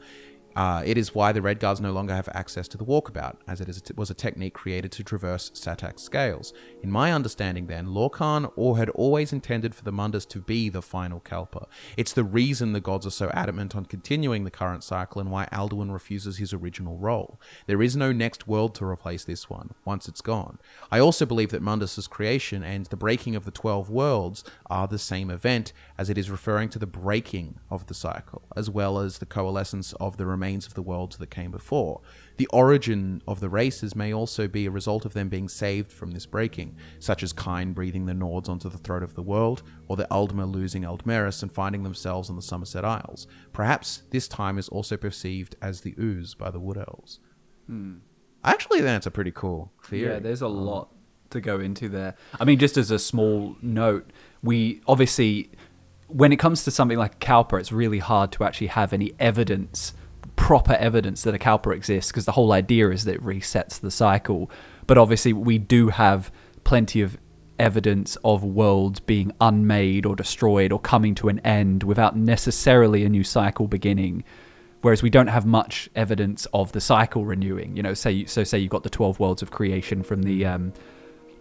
It is why the Red Guards no longer have access to the walkabout, as it was a technique created to traverse Satak scales. In my understanding then, Lorcan had always intended for the Mundus to be the final Kalpa. It's the reason the gods are so adamant on continuing the current cycle and why Alduin refuses his original role. There is no next world to replace this one, once it's gone. I also believe that Mundus's creation and the breaking of the 12 worlds are the same event, as it is referring to the breaking of the cycle, as well as the coalescence of the remains of the worlds that came before. The origin of the races may also be a result of them being saved from this breaking, such as Kine breathing the Nords onto the throat of the world, or the Aldmer losing Aldmeris and finding themselves on the Somerset Isles. Perhaps this time is also perceived as the ooze by the Wood Elves. I actually think that's a pretty cool theory. Yeah, there's a lot to go into there. I mean, just as a small note, we obviously, when it comes to something like Kalpa, it's really hard to actually have any evidence, proper evidence that a Kalpa exists, because the whole idea is that it resets the cycle. But obviously we do have plenty of evidence of worlds being unmade or destroyed or coming to an end without necessarily a new cycle beginning. Whereas we don't have much evidence of the cycle renewing. You know, say you've got the 12 worlds of creation from the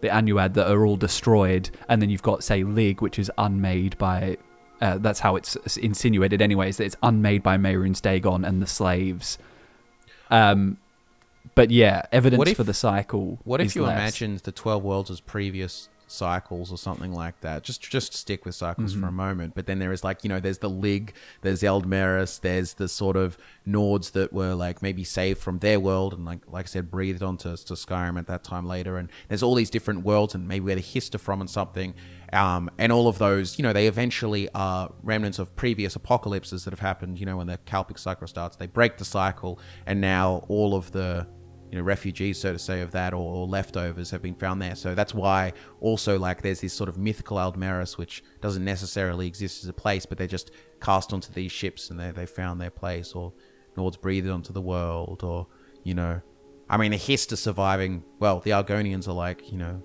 Annuad that are all destroyed, and then you've got, say, Lig, which is unmade by... that's how it's insinuated anyways, that it's unmade by Mehrunes Dagon and the slaves. But yeah, evidence for the cycle. What if is you less. imagined the 12 worlds as previous cycles or something like that? Just stick with cycles for a moment. But then there is, like, you know, there's the Lig, there's the Eldmeris, there's the sort of Nords that were like maybe saved from their world and like I said, breathed onto Skyrim at that time later. And there's all these different worlds and maybe where the Hist are from and something. And all of those, you know, they eventually are remnants of previous apocalypses that have happened, you know, when the Kalpic cycle starts. They break the cycle, and now all of the, you know, refugees, so to say, of that or leftovers have been found there. So that's why also, like, there's this sort of mythical Aldmeris, which doesn't necessarily exist as a place, but they're just cast onto these ships and they found their place, or Nords breathed onto the world, or, you know, I mean, the Hist are surviving. Well, the Argonians are like, you know,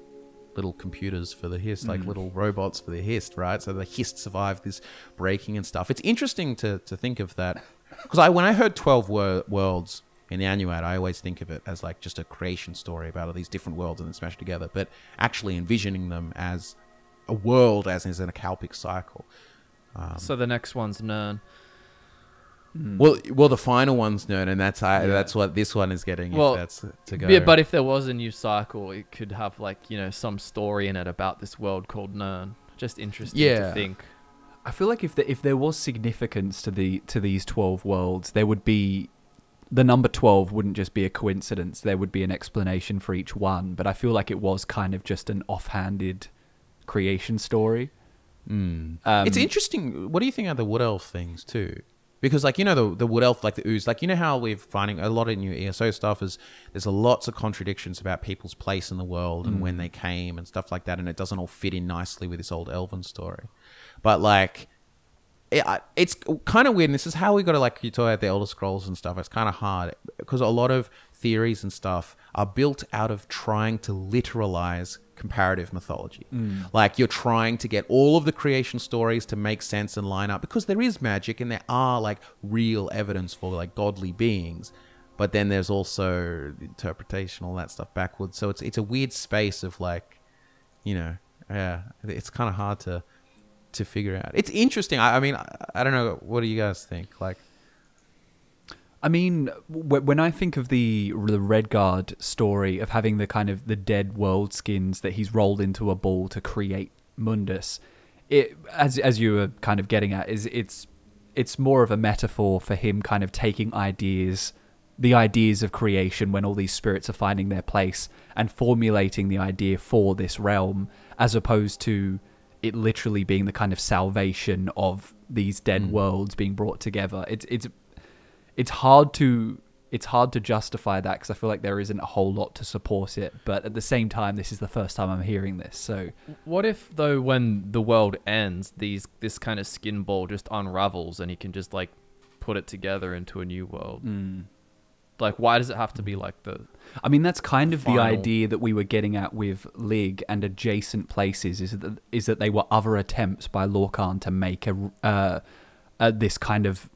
little computers for the Hist, like little robots for the Hist, right? So the Hist survived this breaking and stuff. It's interesting to think of that, because when I heard 12 worlds in the Annuad, I always think of it as like just a creation story about all these different worlds and then smashed together, but actually envisioning them as a world, as in a Kalpic cycle. So the next one's Nirn. Well, the final one's Nirn, and that's what this one is getting. Well, if that's to go. Yeah, but if there was a new cycle, it could have, like, you know, some story in it about this world called Nirn. Just interesting to think. I feel like if there was significance to these 12 worlds, there would be, the number 12 wouldn't just be a coincidence. There would be an explanation for each one. But I feel like it was kind of just an offhanded creation story. It's interesting. What do you think of the Wood Elf things too? Because, like, you know, the Wood Elf, like the ooze, like, you know how we're finding a lot of new ESO stuff is there's lots of contradictions about people's place in the world and when they came and stuff like that, and it doesn't all fit in nicely with this old elven story. But, like, it's kind of weird, and this is how we got to, like, you talk about the Elder Scrolls and stuff. It's kind of hard because a lot of theories and stuff are built out of trying to literalize comparative mythology. Like, you're trying to get all of the creation stories to make sense and line up, because there is magic and there are, like, real evidence for, like, godly beings, but then there's also the interpretation, all that stuff backwards. So it's a weird space of, like, you know, it's kind of hard to figure out. It's interesting. I mean, I don't know, what do you guys think? Like, I mean, when I think of the Redguard story of having the kind of the dead world skins that he's rolled into a ball to create Mundus, it, as you were kind of getting at, is it's more of a metaphor for him kind of taking the ideas of creation when all these spirits are finding their place and formulating the idea for this realm, as opposed to it literally being the kind of salvation of these dead worlds being brought together. It's hard to justify that, because I feel like there isn't a whole lot to support it. But at the same time, this is the first time I'm hearing this. So, what if, though, when the world ends, this kind of skin ball just unravels and he can just, like, put it together into a new world? Like, why does it have to be like the... I mean, that's kind of final... the idea that we were getting at with Lig and adjacent places, is that they were other attempts by Lorcan to make this kind of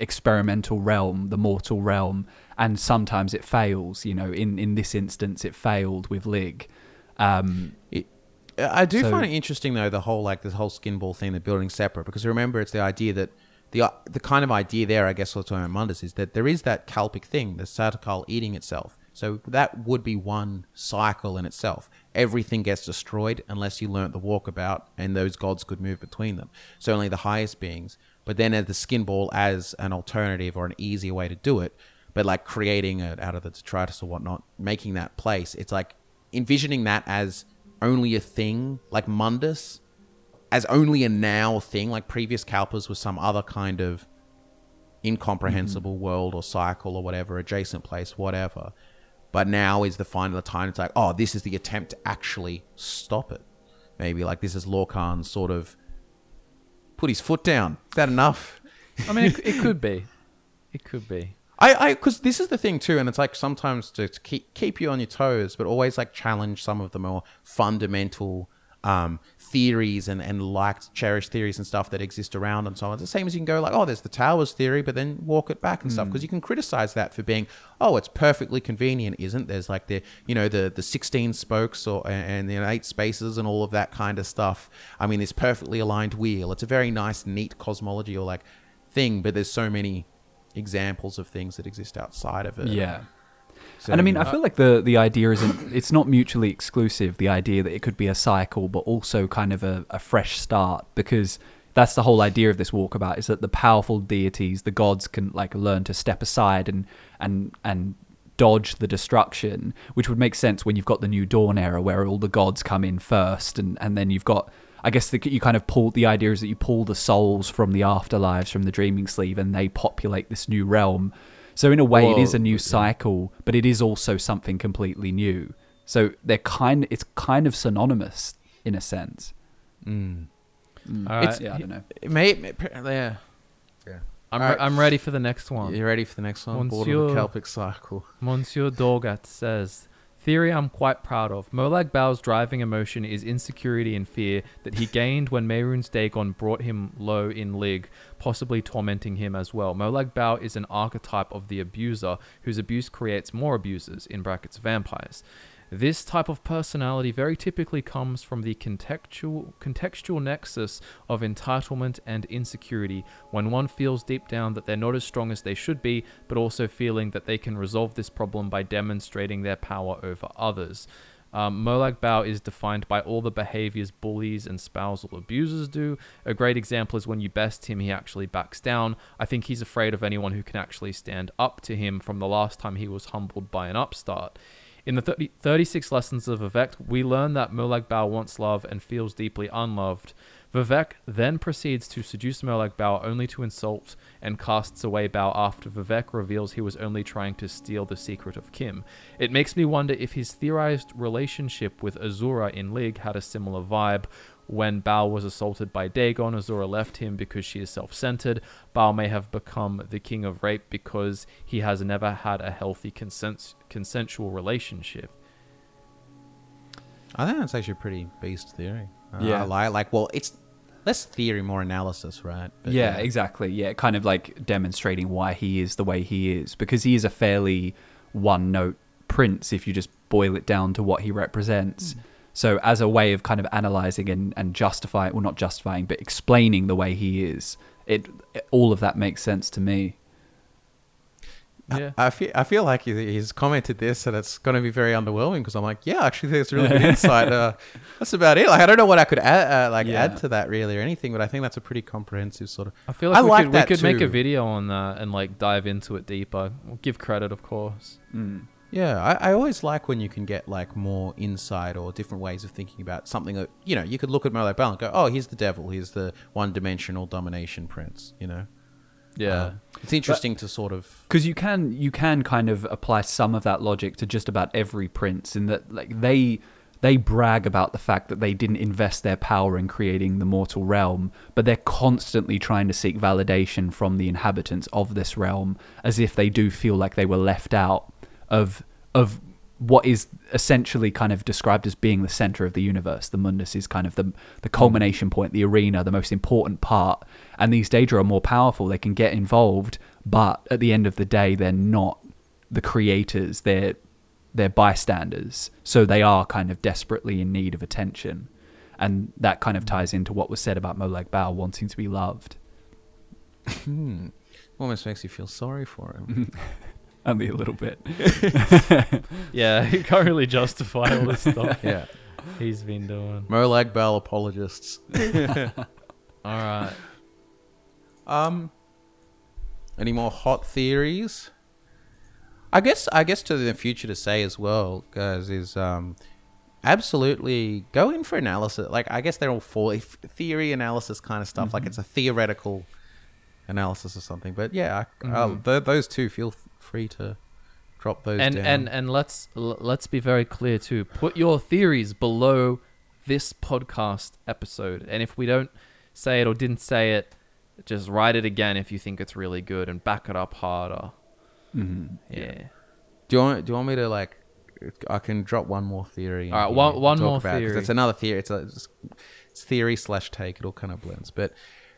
experimental realm, the mortal realm, and sometimes it fails. You know, in this instance, it failed with Lig. I do find it interesting though, the whole this whole skin ball thing, the building separate, because remember it's the idea that the kind of idea there, I guess, what's on Mundus is that there is that Kalpic thing, the Sardaukar eating itself. So that would be one cycle in itself. Everything gets destroyed unless you learnt the walkabout, and those gods could move between them. So only the highest beings. But then the skin ball as an alternative or an easier way to do it, but like creating it out of the detritus or whatnot, making that place. It's like envisioning that as only a thing, like Mundus, as only a now thing, like previous Kalpas was some other kind of incomprehensible world or cycle or whatever, adjacent place, whatever. But now is the final time. It's like, oh, this is the attempt to actually stop it. Maybe like this is Lorcan's sort of put his foot down. Is that enough? I mean, it could be. It could be. Because this is the thing too, and it's like sometimes to keep you on your toes, but always like challenge some of the more fundamental theories and liked, cherished theories and stuff that exist around and so on. It's the same as you can go like, oh, there's the Towers theory, but then walk it back and stuff, because you can criticize that for being, oh, it's perfectly convenient, isn't? There's like the 16 spokes and the 8 spaces and all of that kind of stuff. I mean, this perfectly aligned wheel. It's a very nice, neat cosmology or like thing, but there's so many examples of things that exist outside of it. Yeah. So, And I mean, I feel like the idea isn't, it's not mutually exclusive, the idea that it could be a cycle, but also kind of a fresh start, because that's the whole idea of this walkabout, is that the powerful deities, the gods, can like learn to step aside and dodge the destruction, which would make sense when you've got the New Dawn era where all the gods come in first, and then you've got, I guess you kind of pull, the idea is that you pull the souls from the afterlives, from the Dreaming Sleeve, and they populate this new realm. So in a way, it is a new cycle, but it is also something completely new. So it's kind of synonymous in a sense. All right. Yeah, I don't know. Yeah. I'm ready for the next one. You ready for the next one? Board Monsieur- of the Kelpic cycle. Monsieur Dorgat says, theory I'm quite proud of. Molag Bal's driving emotion is insecurity and fear that he gained when Mehrunes Dagon brought him low in Lig, possibly tormenting him as well. Molag Bal is an archetype of the abuser, whose abuse creates more abusers, in brackets vampires. This type of personality very typically comes from the contextual nexus of entitlement and insecurity, when one feels deep down that they're not as strong as they should be, but also feeling that they can resolve this problem by demonstrating their power over others. Molag Bal is defined by all the behaviors bullies and spousal abusers do. A great example is when you best him, he actually backs down. I think he's afraid of anyone who can actually stand up to him from the last time he was humbled by an upstart. In the 36 lessons of Vivek, we learn that Molag Bal wants love and feels deeply unloved. Vivek then proceeds to seduce Molag Bal only to insult and casts away Bal after Vivek reveals he was only trying to steal the secret of Kim. It makes me wonder if his theorized relationship with Azura in Lig had a similar vibe. When Bal was assaulted by Dagon, Azura left him because she is self-centered. Bal may have become the king of rape because he has never had a healthy consensual relationship. I think that's actually a pretty based theory. Yeah. It's less theory, more analysis, right? But yeah, exactly. Yeah, kind of like demonstrating why he is the way he is, because he is a fairly one-note prince if you just boil it down to what he represents. So as a way of kind of analyzing and justifying, well, not justifying, but explaining the way he is, all of that makes sense to me. Yeah. I feel like he's commented this and it's going to be very underwhelming, because I'm like, yeah, actually there's really good insight. That's about it. Like, I don't know what I could add to that really or anything, but I think that's a pretty comprehensive sort of. I feel like we could make a too. video on that and like dive into it deeper. We'll give credit, of course. Yeah, I always like when you can get like more insight or different ways of thinking about something that, you could look at Molag Bal and go, oh, here's the devil, here's the one-dimensional domination prince, Yeah. It's interesting to sort of... Because you can kind of apply some of that logic to just about every prince, in that like they brag about the fact that they didn't invest their power in creating the mortal realm, but they're constantly trying to seek validation from the inhabitants of this realm, as if they do feel like they were left out of what is essentially kind of described as being the center of the universe. The Mundus is kind of the culmination point, the arena, the most important part. And these Daedra are more powerful. They can get involved, but at the end of the day, they're not the creators. They're bystanders. So they are kind of desperately in need of attention. And that kind of ties into what was said about Molag Bal wanting to be loved. Almost makes you feel sorry for him. Only a little bit. Yeah, he can't really justify all this stuff. Yeah. He's been doing. Molag Bal apologists. All right. Any more hot theories? I guess to the future to say as well, guys, is absolutely go in for analysis. Like, I guess they're all for theory analysis kind of stuff. Like, it's a theoretical analysis or something. But yeah, those two, feel free to drop those down. And let's be very clear too. Put your theories below this podcast episode, and if we don't say it or didn't say it, just write it again if you think it's really good and back it up harder. Yeah. Do you want me to, like, I can drop one more theory. All right, one more theory. It's another theory. It's theory / take. It all kind of blends. But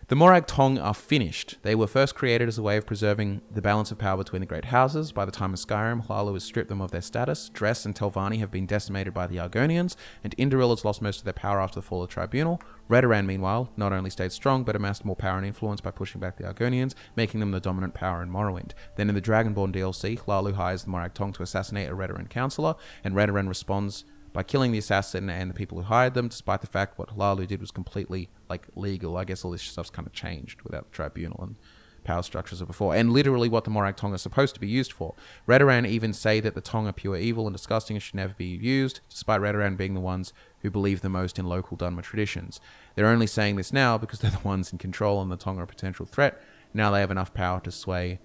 the Morag Tong are finished. They were first created as a way of preserving the balance of power between the great houses. By the time of Skyrim, Hlaalu has stripped them of their status. Dress and Telvanni have been decimated by the Argonians, and Indoril has lost most of their power after the fall of the Tribunal. Redoran, meanwhile, not only stayed strong, but amassed more power and influence by pushing back the Argonians, making them the dominant power in Morrowind. Then in the Dragonborn DLC, Hlaalu hires the Morag Tong to assassinate a Redoran councillor, and Redoran responds by killing the assassin and the people who hired them, despite the fact what Hlaalu did was completely, like, legal. I guess all this stuff's kind of changed without the Tribunal and power structures of before, and literally what the Morag Tong are supposed to be used for. Redoran even say that the Tong are pure evil and disgusting and should never be used, despite Redoran being the ones who believe the most in local Dunmer traditions. They're only saying this now because they're the ones in control and the Tong are a potential threat. Now they have enough power to sway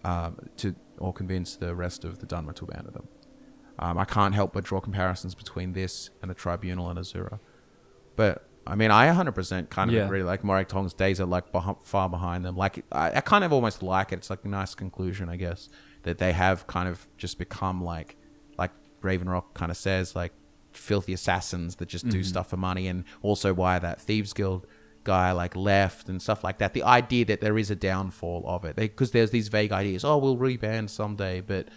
or convince the rest of the Dunmer to abandon them. I can't help but draw comparisons between this and the Tribunal and Azura. But, I mean, I 100% kind of agree. Like, Morag Tong's days are, like, far behind them. Like, I kind of almost like it. It's, like, a nice conclusion, I guess, that they have kind of just become, like Ravenrock kind of says, like, filthy assassins that just do stuff for money, and also why that Thieves Guild guy, like, left and stuff like that. The idea that there is a downfall of it. Because there's these vague ideas. Oh, we'll reband someday, But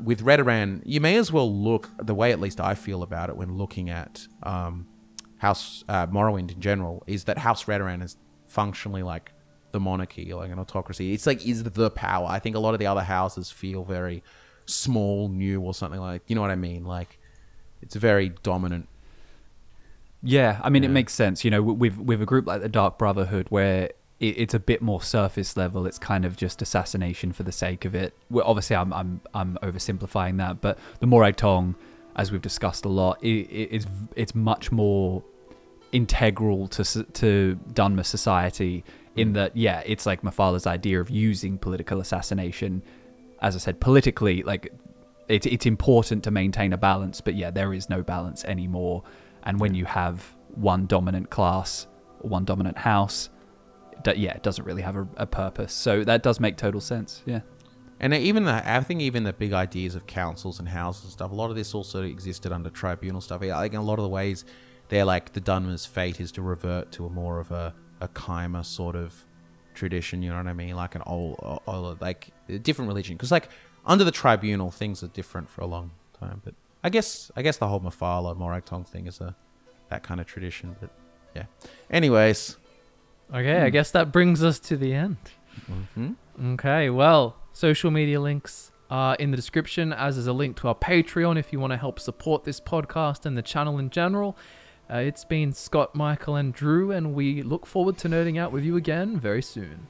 with Redoran, you may as well look, the way at least I feel about it when looking at House Morrowind in general, is that House Redoran is functionally like the monarchy, like an autocracy. It's like, is the power. I think a lot of the other houses feel very small, new, or something like, you know what I mean? Like, it's very dominant. Yeah, I mean, it makes sense. You know, with a group like the Dark Brotherhood, where it's a bit more surface level. It's kind of just assassination for the sake of it. Well, obviously, I'm oversimplifying that, but the Morag Tong, as we've discussed a lot, it's much more integral to Dunmer society. In that, yeah, it's like Mafala's idea of using political assassination. As I said, politically, like it's important to maintain a balance, but yeah, there is no balance anymore. And when you have one dominant class, or one dominant house, it doesn't really have a purpose. So that does make total sense. Yeah. And I think even the big ideas of councils and houses and stuff, a lot of this also existed under Tribunal stuff. I think in a lot of the ways, they're like, the Dunmer's fate is to revert to a more of a Kaima sort of tradition, you know what I mean? Like an old like a different religion. Because like under the Tribunal, things are different for a long time. But I guess the whole Mafala, Morag Tong thing is that kind of tradition. But yeah. Anyways. Okay, I guess that brings us to the end. Okay, well, social media links are in the description, as is a link to our Patreon if you want to help support this podcast and the channel in general. It's been Scott, Michael, and Drew, and we look forward to nerding out with you again very soon.